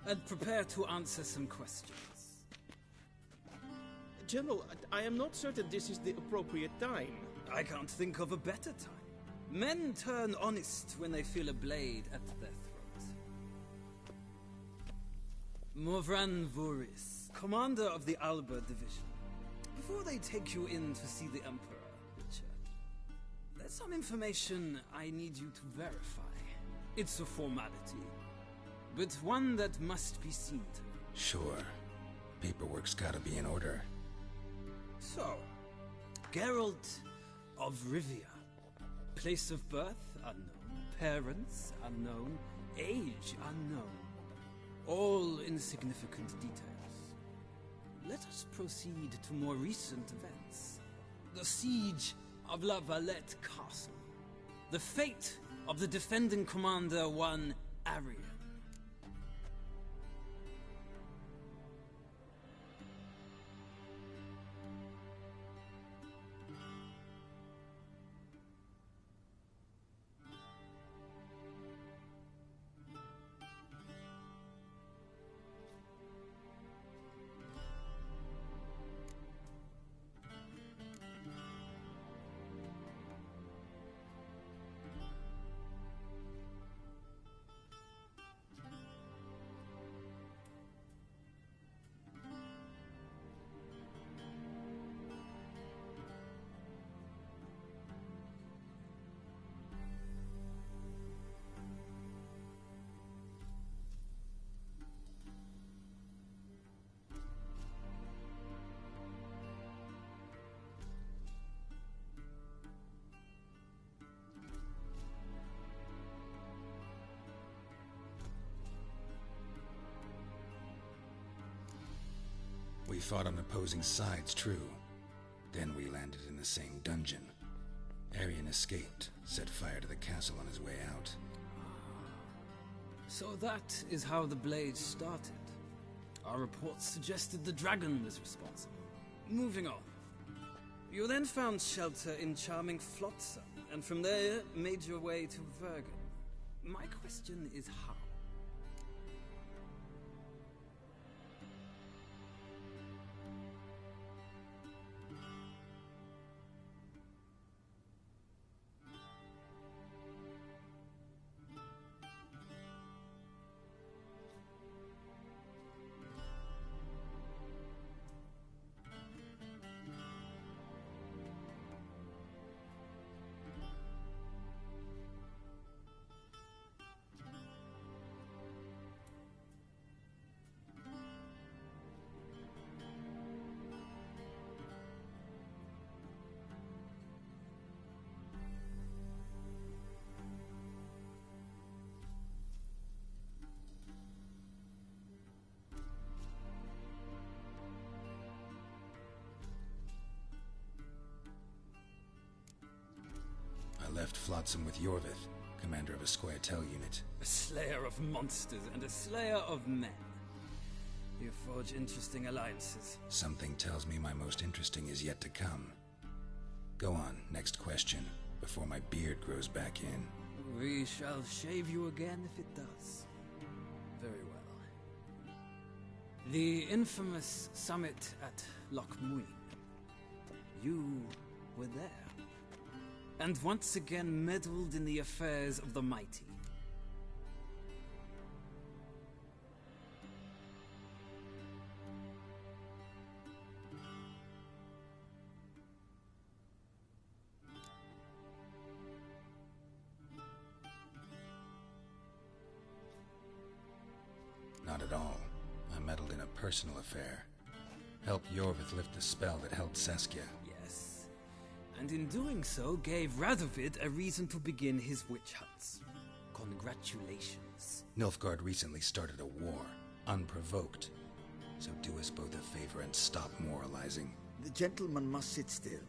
And prepare to answer some questions. General, I am not certain this is the appropriate time. I can't think of a better time. Men turn honest when they feel a blade at their throat. Morvran Vuris, commander of the Alba Division. Before they take you in to see the Emperor, Richard, there's some information I need you to verify. It's a formality, but one that must be seen to. Sure. Paperwork's gotta be in order. So, Geralt of Rivia. Place of birth unknown. Parents unknown. Age unknown. All insignificant details. Let us proceed to more recent events. The siege of La Valette Castle. The fate of the defending commander, one Arian. We fought on opposing sides, true. Then we landed in the same dungeon. Arian escaped, set fire to the castle on his way out. So that is how the blade started. Our reports suggested the dragon was responsible. Moving on. You then found shelter in charming Flotsam, and from there made your way to Vergen. My question is how? I left Flotsam with Yorvith, commander of a Squaretel unit. A slayer of monsters and a slayer of men. You forge interesting alliances. Something tells me my most interesting is yet to come. Go on, next question, before my beard grows back in. We shall shave you again if it does. Very well. The infamous summit at Loch Muin. You were there, and once again meddled in the affairs of the mighty. Not at all. I meddled in a personal affair. Helped Yorvith lift the spell that held Saskia. Yes. And in doing so, gave Radovid a reason to begin his witch hunts. Congratulations. Nilfgaard recently started a war, unprovoked. So do us both a favor and stop moralizing. The gentleman must sit still.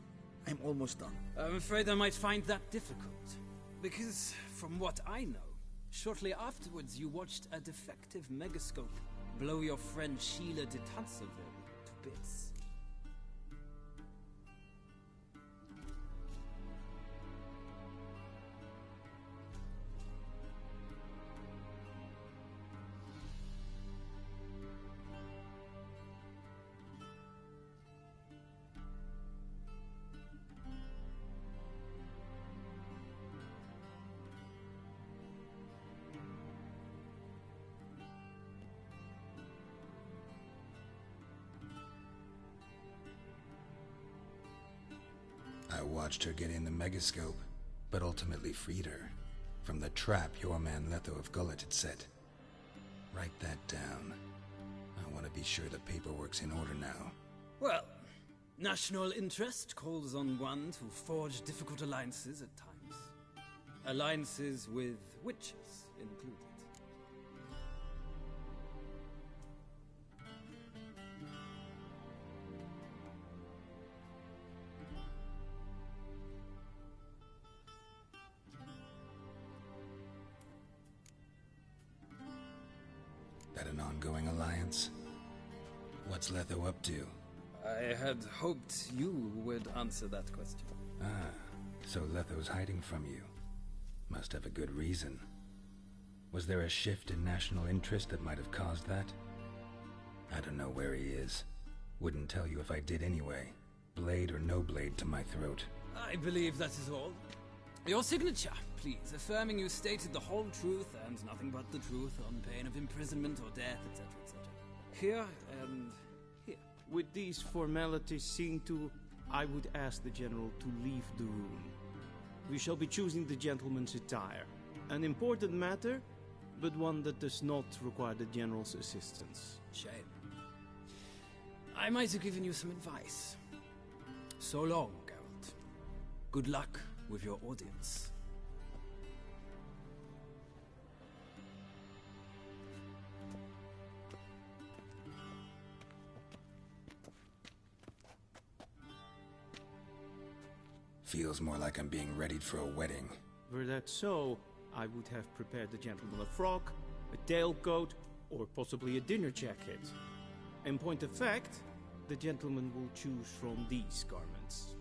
I'm almost done. I'm afraid I might find that difficult. Because, from what I know, shortly afterwards you watched a defective megascope blow your friend Sheila de Tanserville to bits. I watched her get in the megascope, but ultimately freed her from the trap your man Letho of Gullet had set. Write that down. I want to be sure the paperwork's in order now. Well, national interest calls on one to forge difficult alliances at times. Alliances with witches included. That an ongoing alliance? What's Letho up to? I had hoped you would answer that question. Ah, so Letho's hiding from you. Must have a good reason. Was there a shift in national interest that might have caused that? I don't know where he is. Wouldn't tell you if I did anyway. Blade or no blade to my throat. I believe that is all. Your signature, please, affirming you stated the whole truth and nothing but the truth on pain of imprisonment or death, etc., etc. Here and here. With these formalities seen to, I would ask the General to leave the room. We shall be choosing the gentleman's attire. An important matter, but one that does not require the General's assistance. Shame. I might have given you some advice. So long, Geralt. Good luck with your audience. Feels more like I'm being readied for a wedding. Were that so, I would have prepared the gentleman a frock, a tailcoat, or possibly a dinner jacket. In point of fact, the gentleman will choose from these garments.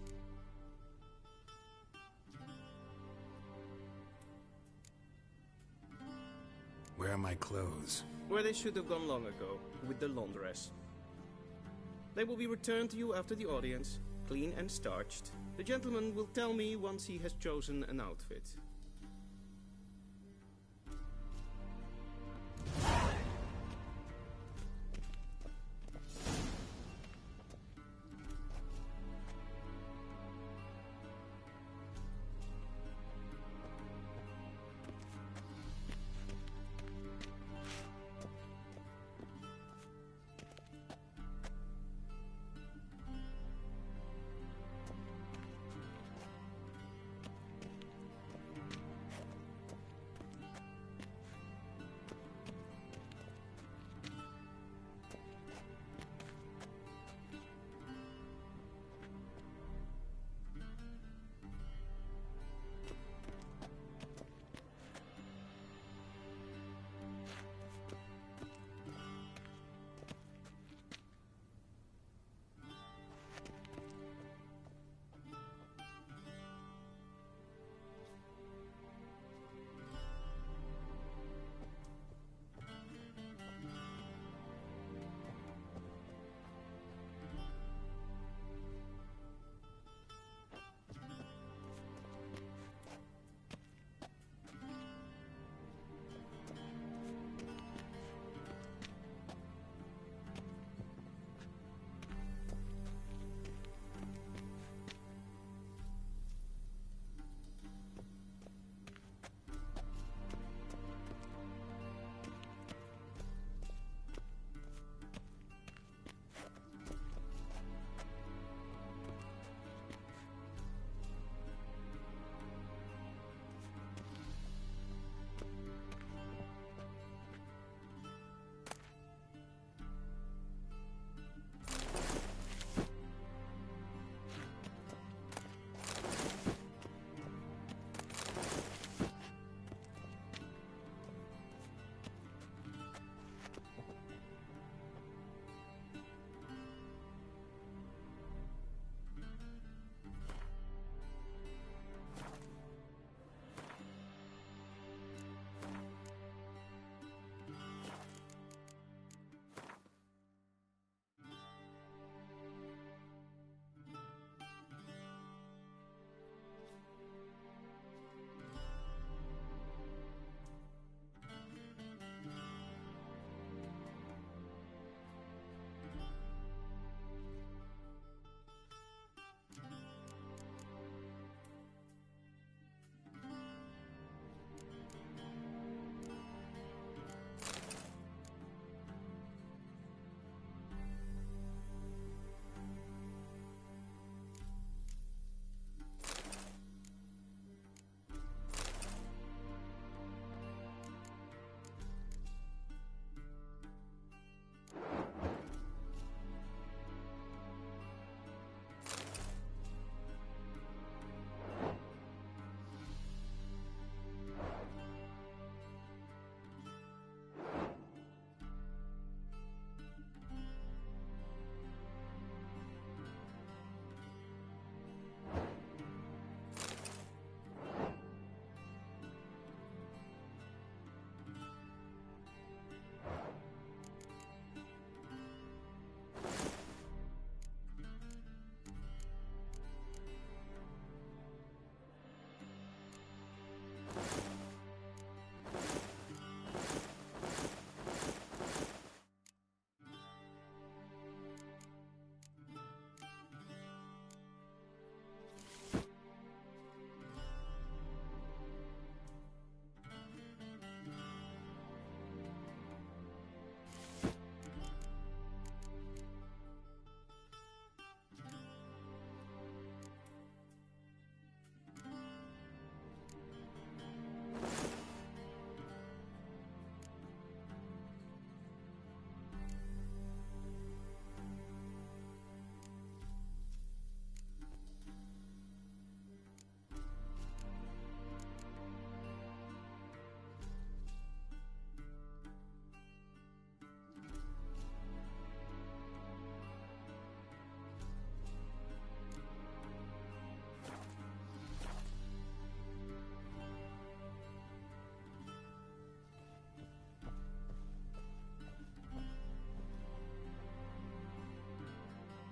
Where are my clothes? Where they should have gone long ago, with the laundress. They will be returned to you after the audience, clean and starched. The gentleman will tell me once he has chosen an outfit.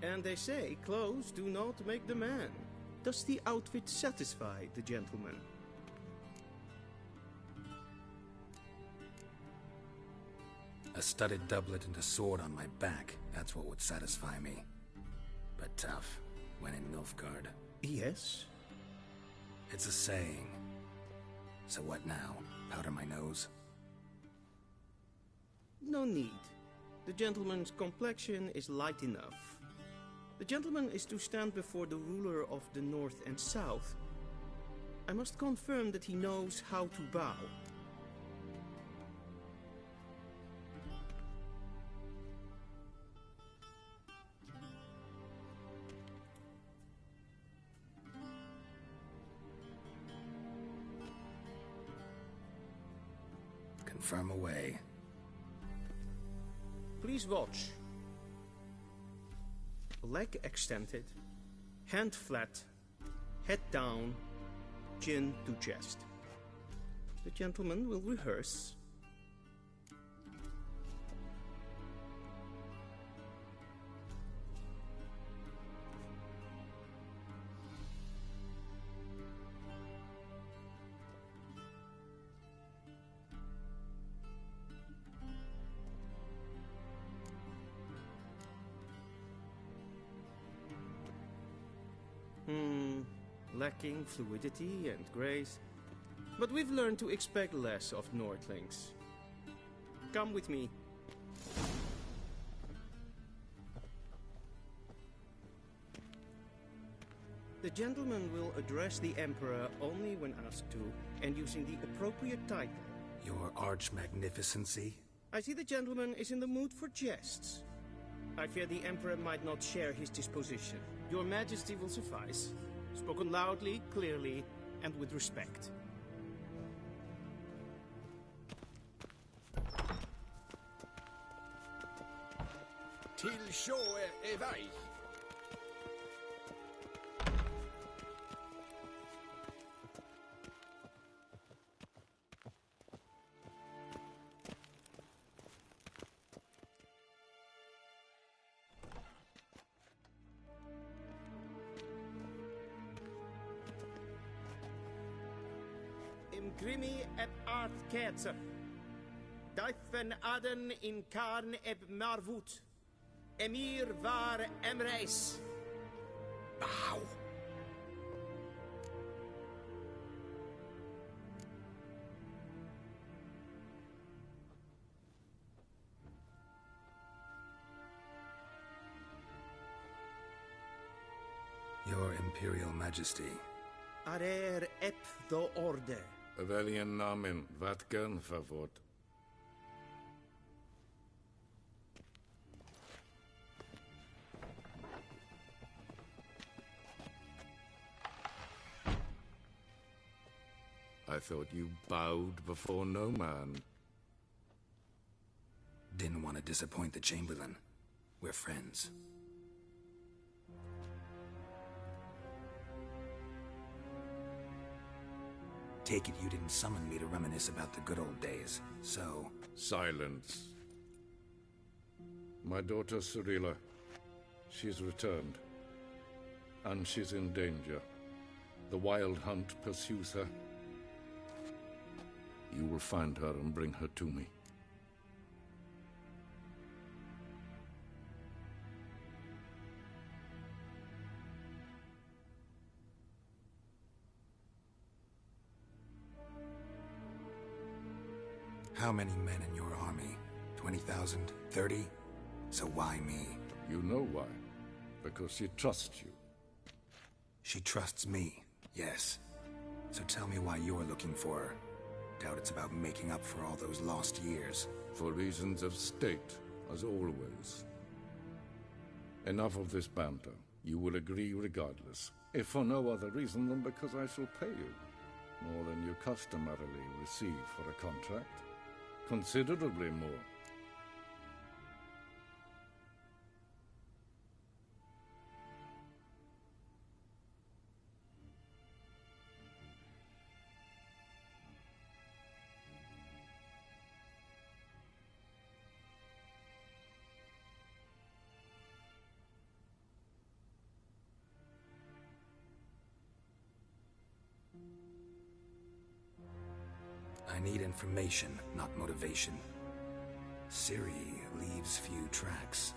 And they say clothes do not make the man. Does the outfit satisfy the gentleman? A studded doublet and a sword on my back, that's what would satisfy me. But tough, when in Nilfgaard. Yes? It's a saying. So what now? Powder my nose? No need. The gentleman's complexion is light enough. The gentleman is to stand before the ruler of the North and South. I must confirm that he knows how to bow. Confirm away. Please watch. Leg extended, hand flat, head down, chin to chest. The gentleman will rehearse. Lacking fluidity and grace. But we've learned to expect less of Nordlings. Come with me. The gentleman will address the Emperor only when asked to, and using the appropriate title. Your arch-magnificency? I see the gentleman is in the mood for jests. I fear the Emperor might not share his disposition. Your Majesty will suffice. Spoken loudly, clearly, and with respect. Till sjå är väg. Imgrimi et art ketzer. Daifen aden in karn eb marvut. Emir var emreis. Bow. Your Imperial Majesty. Arer ep do orde. Väljen namen, vatkan favort. I thought you bowed before no man. Didn't want to disappoint the Chamberlain. We're friends. Take it you didn't summon me to reminisce about the good old days, so... Silence. My daughter Cyrilla, she's returned. And she's in danger. The Wild Hunt pursues her. You will find her and bring her to me. How many men in your army? 20,000? 30? So why me? You know why. Because she trusts you. She trusts me, yes. So tell me why you're looking for her. Doubt it's about making up for all those lost years. For reasons of state, as always. Enough of this banter. You will agree regardless. If for no other reason than because I shall pay you. More than you customarily receive for a contract. Considerably more. I need information, not motivation. Ciri leaves few tracks.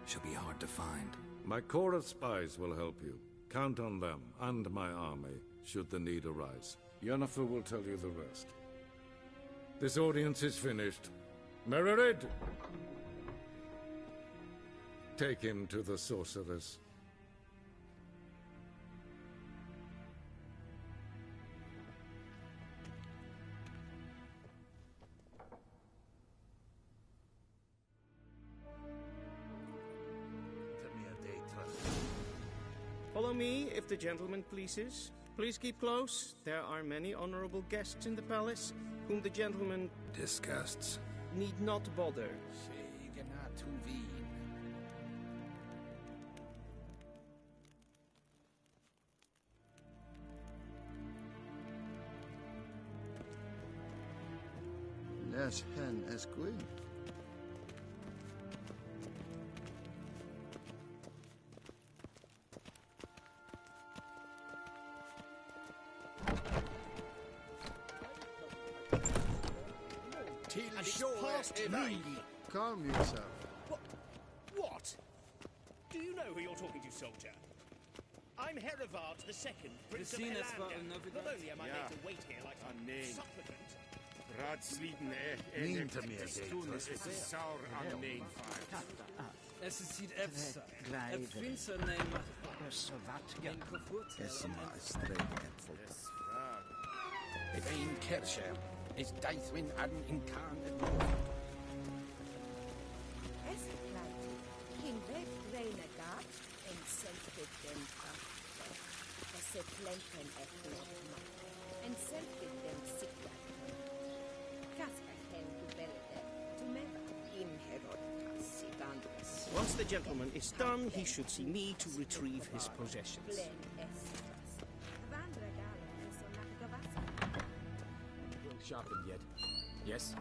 She'll be hard to find. My corps of spies will help you. Count on them, and my army, should the need arise. Yennefer will tell you the rest. This audience is finished. Mererid! Take him to the sorceress. Follow me, if the gentleman pleases. Please keep close. There are many honorable guests in the palace, whom the gentleman disgusts. Need not bother. Les hen esquin. Calm yourself. What? Do you know who you're talking to, soldier? I'm Herivard II, Prince of Helander. Not only am I made to wait here like a supplicant... Niet meer sour on main fire. Es ziet efsa. Het vindt zijn neem. Het een kersje is Deithwin aan in Kaan het King Web Renegat en Selfgedem Plenten en Selfgedem Sikla. Kaskaken Gubelde to never in Herodotus Sidandres. Once the gentleman is done, he should see me to retrieve his possessions. Sharpened yet? Yes?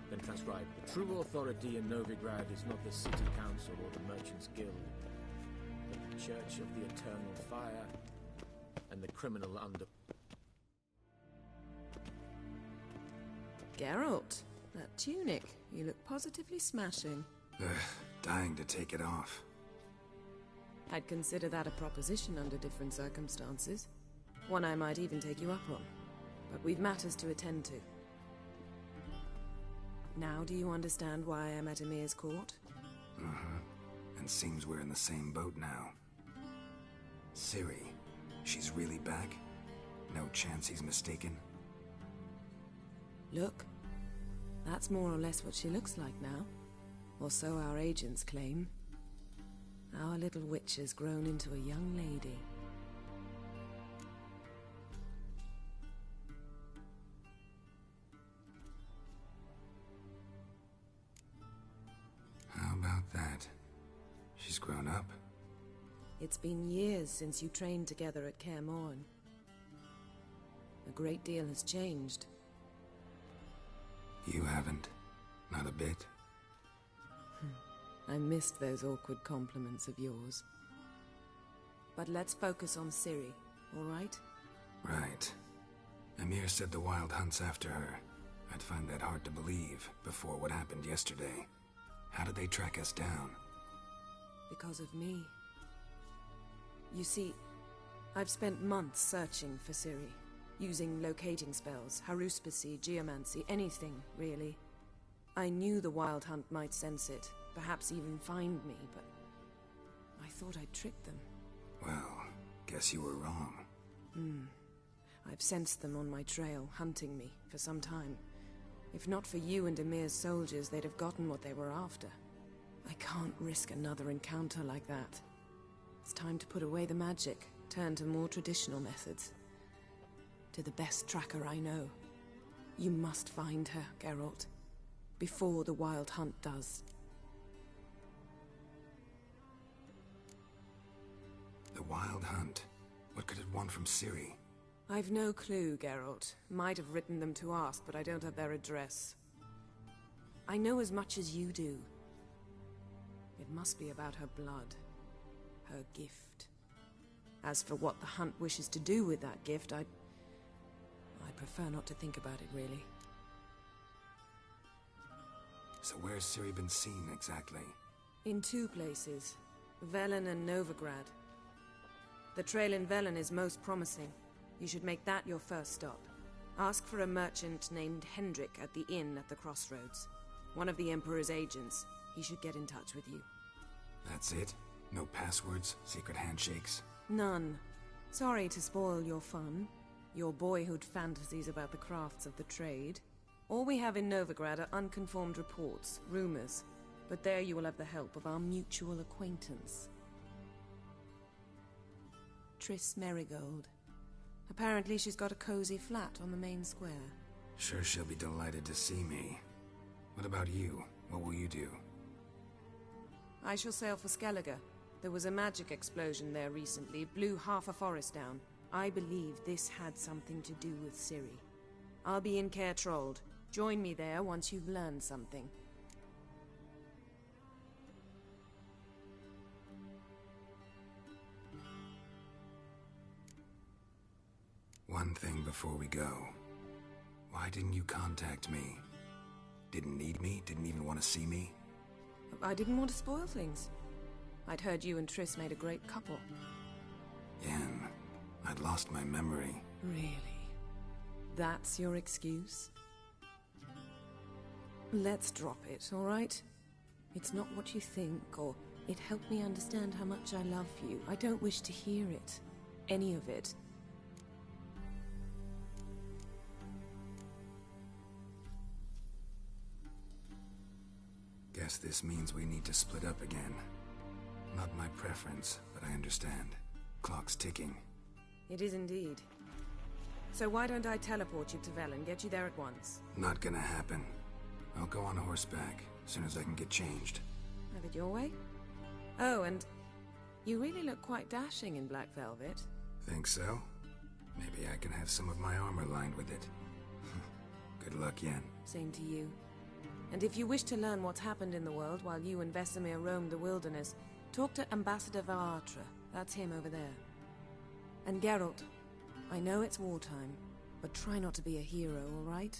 Then transcribe. The true authority in Novigrad is not the city council or the merchants' guild, but the Church of the Eternal Fire and the criminal under... Geralt, that tunic. You look positively smashing. Dying to take it off. I'd consider that a proposition under different circumstances. One I might even take you up on. But we've matters to attend to. Now do you understand why I'm at Emir's court? And seems we're in the same boat now. Ciri, she's really back? No chance he's mistaken? Look, that's more or less what she looks like now. Or so our agents claim. Our little witch has grown into a young lady. How about that? She's grown up. It's been years since you trained together at Kaer Morhen. A great deal has changed. You haven't? Not a bit? I missed those awkward compliments of yours. But let's focus on Ciri, all right? Right. Emir said the Wild Hunt's after her. I'd find that hard to believe before what happened yesterday. How did they track us down? Because of me. You see, I've spent months searching for Ciri, using locating spells, haruspicy, geomancy, anything, really. I knew the Wild Hunt might sense it, perhaps even find me, but I thought I'd tricked them. Well, guess you were wrong. I've sensed them on my trail, hunting me, for some time. If not for you and Emir's soldiers, they'd have gotten what they were after. I can't risk another encounter like that. It's time to put away the magic, turn to more traditional methods. To the best tracker I know. You must find her, Geralt. Before the Wild Hunt does. The Wild Hunt? What could it want from Ciri? I've no clue, Geralt. Might have written them to ask, but I don't have their address. I know as much as you do. It must be about her blood. Her gift. As for what the Hunt wishes to do with that gift, I prefer not to think about it, really. So where's Ciri been seen, exactly? In 2 places. Velen and Novigrad. The trail in Velen is most promising. You should make that your first stop. Ask for a merchant named Hendrik at the inn at the crossroads. One of the Emperor's agents. He should get in touch with you. That's it? No passwords, secret handshakes? None. Sorry to spoil your fun. Your boyhood fantasies about the crafts of the trade. All we have in Novigrad are unconfirmed reports, rumors. But there you will have the help of our mutual acquaintance. Triss Merigold. Apparently she's got a cozy flat on the main square. Sure she'll be delighted to see me. What about you? What will you do? I shall sail for Skellige. There was a magic explosion there recently, blew half a forest down. I believe this had something to do with Ciri. I'll be in Caer Trold. Join me there once you've learned something. One thing before we go. Why didn't you contact me? Didn't need me? Didn't even want to see me? I didn't want to spoil things. I'd heard you and Triss made a great couple. Yen, I'd lost my memory. Really? That's your excuse? Let's drop it, all right? It's not what you think, or it helped me understand how much I love you. I don't wish to hear it. Any of it. Guess this means we need to split up again. Not my preference, but I understand. Clock's ticking. It is indeed. So why don't I teleport you to Velen, get you there at once? Not gonna happen. I'll go on horseback, as soon as I can get changed. Have it your way? Oh, and you really look quite dashing in black velvet. Think so? Maybe I can have some of my armor lined with it. Good luck, Yen. Same to you. And if you wish to learn what's happened in the world while you and Vesemir roamed the wilderness, talk to Ambassador Varatra. That's him over there. And Geralt, I know it's wartime, but try not to be a hero, all right?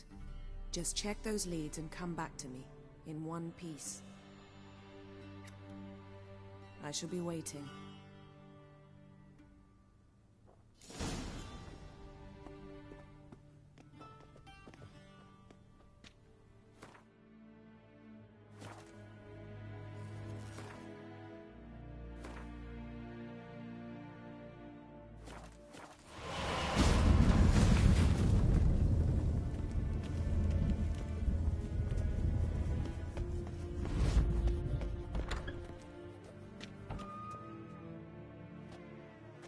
Just check those leads and come back to me, in one piece. I shall be waiting.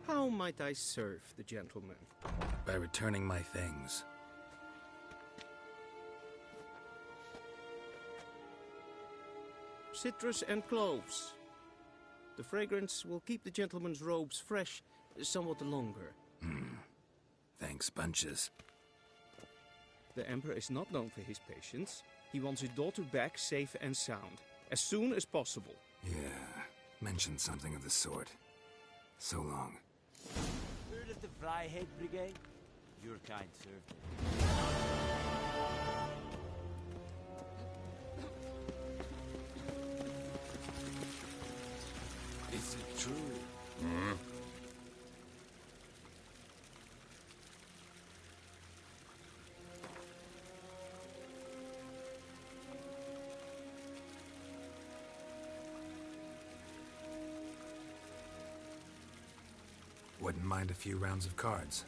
How might I serve the gentleman? By returning my things. Citrus and cloves. The fragrance will keep the gentleman's robes fresh somewhat longer. Thanks, bunches. The Emperor is not known for his patience. He wants his daughter back safe and sound, as soon as possible. Yeah, mentioned something of the sort. So long. Heard of the Fryhead Brigade? Your kind served. Is it true? Wouldn't mind a few rounds of cards.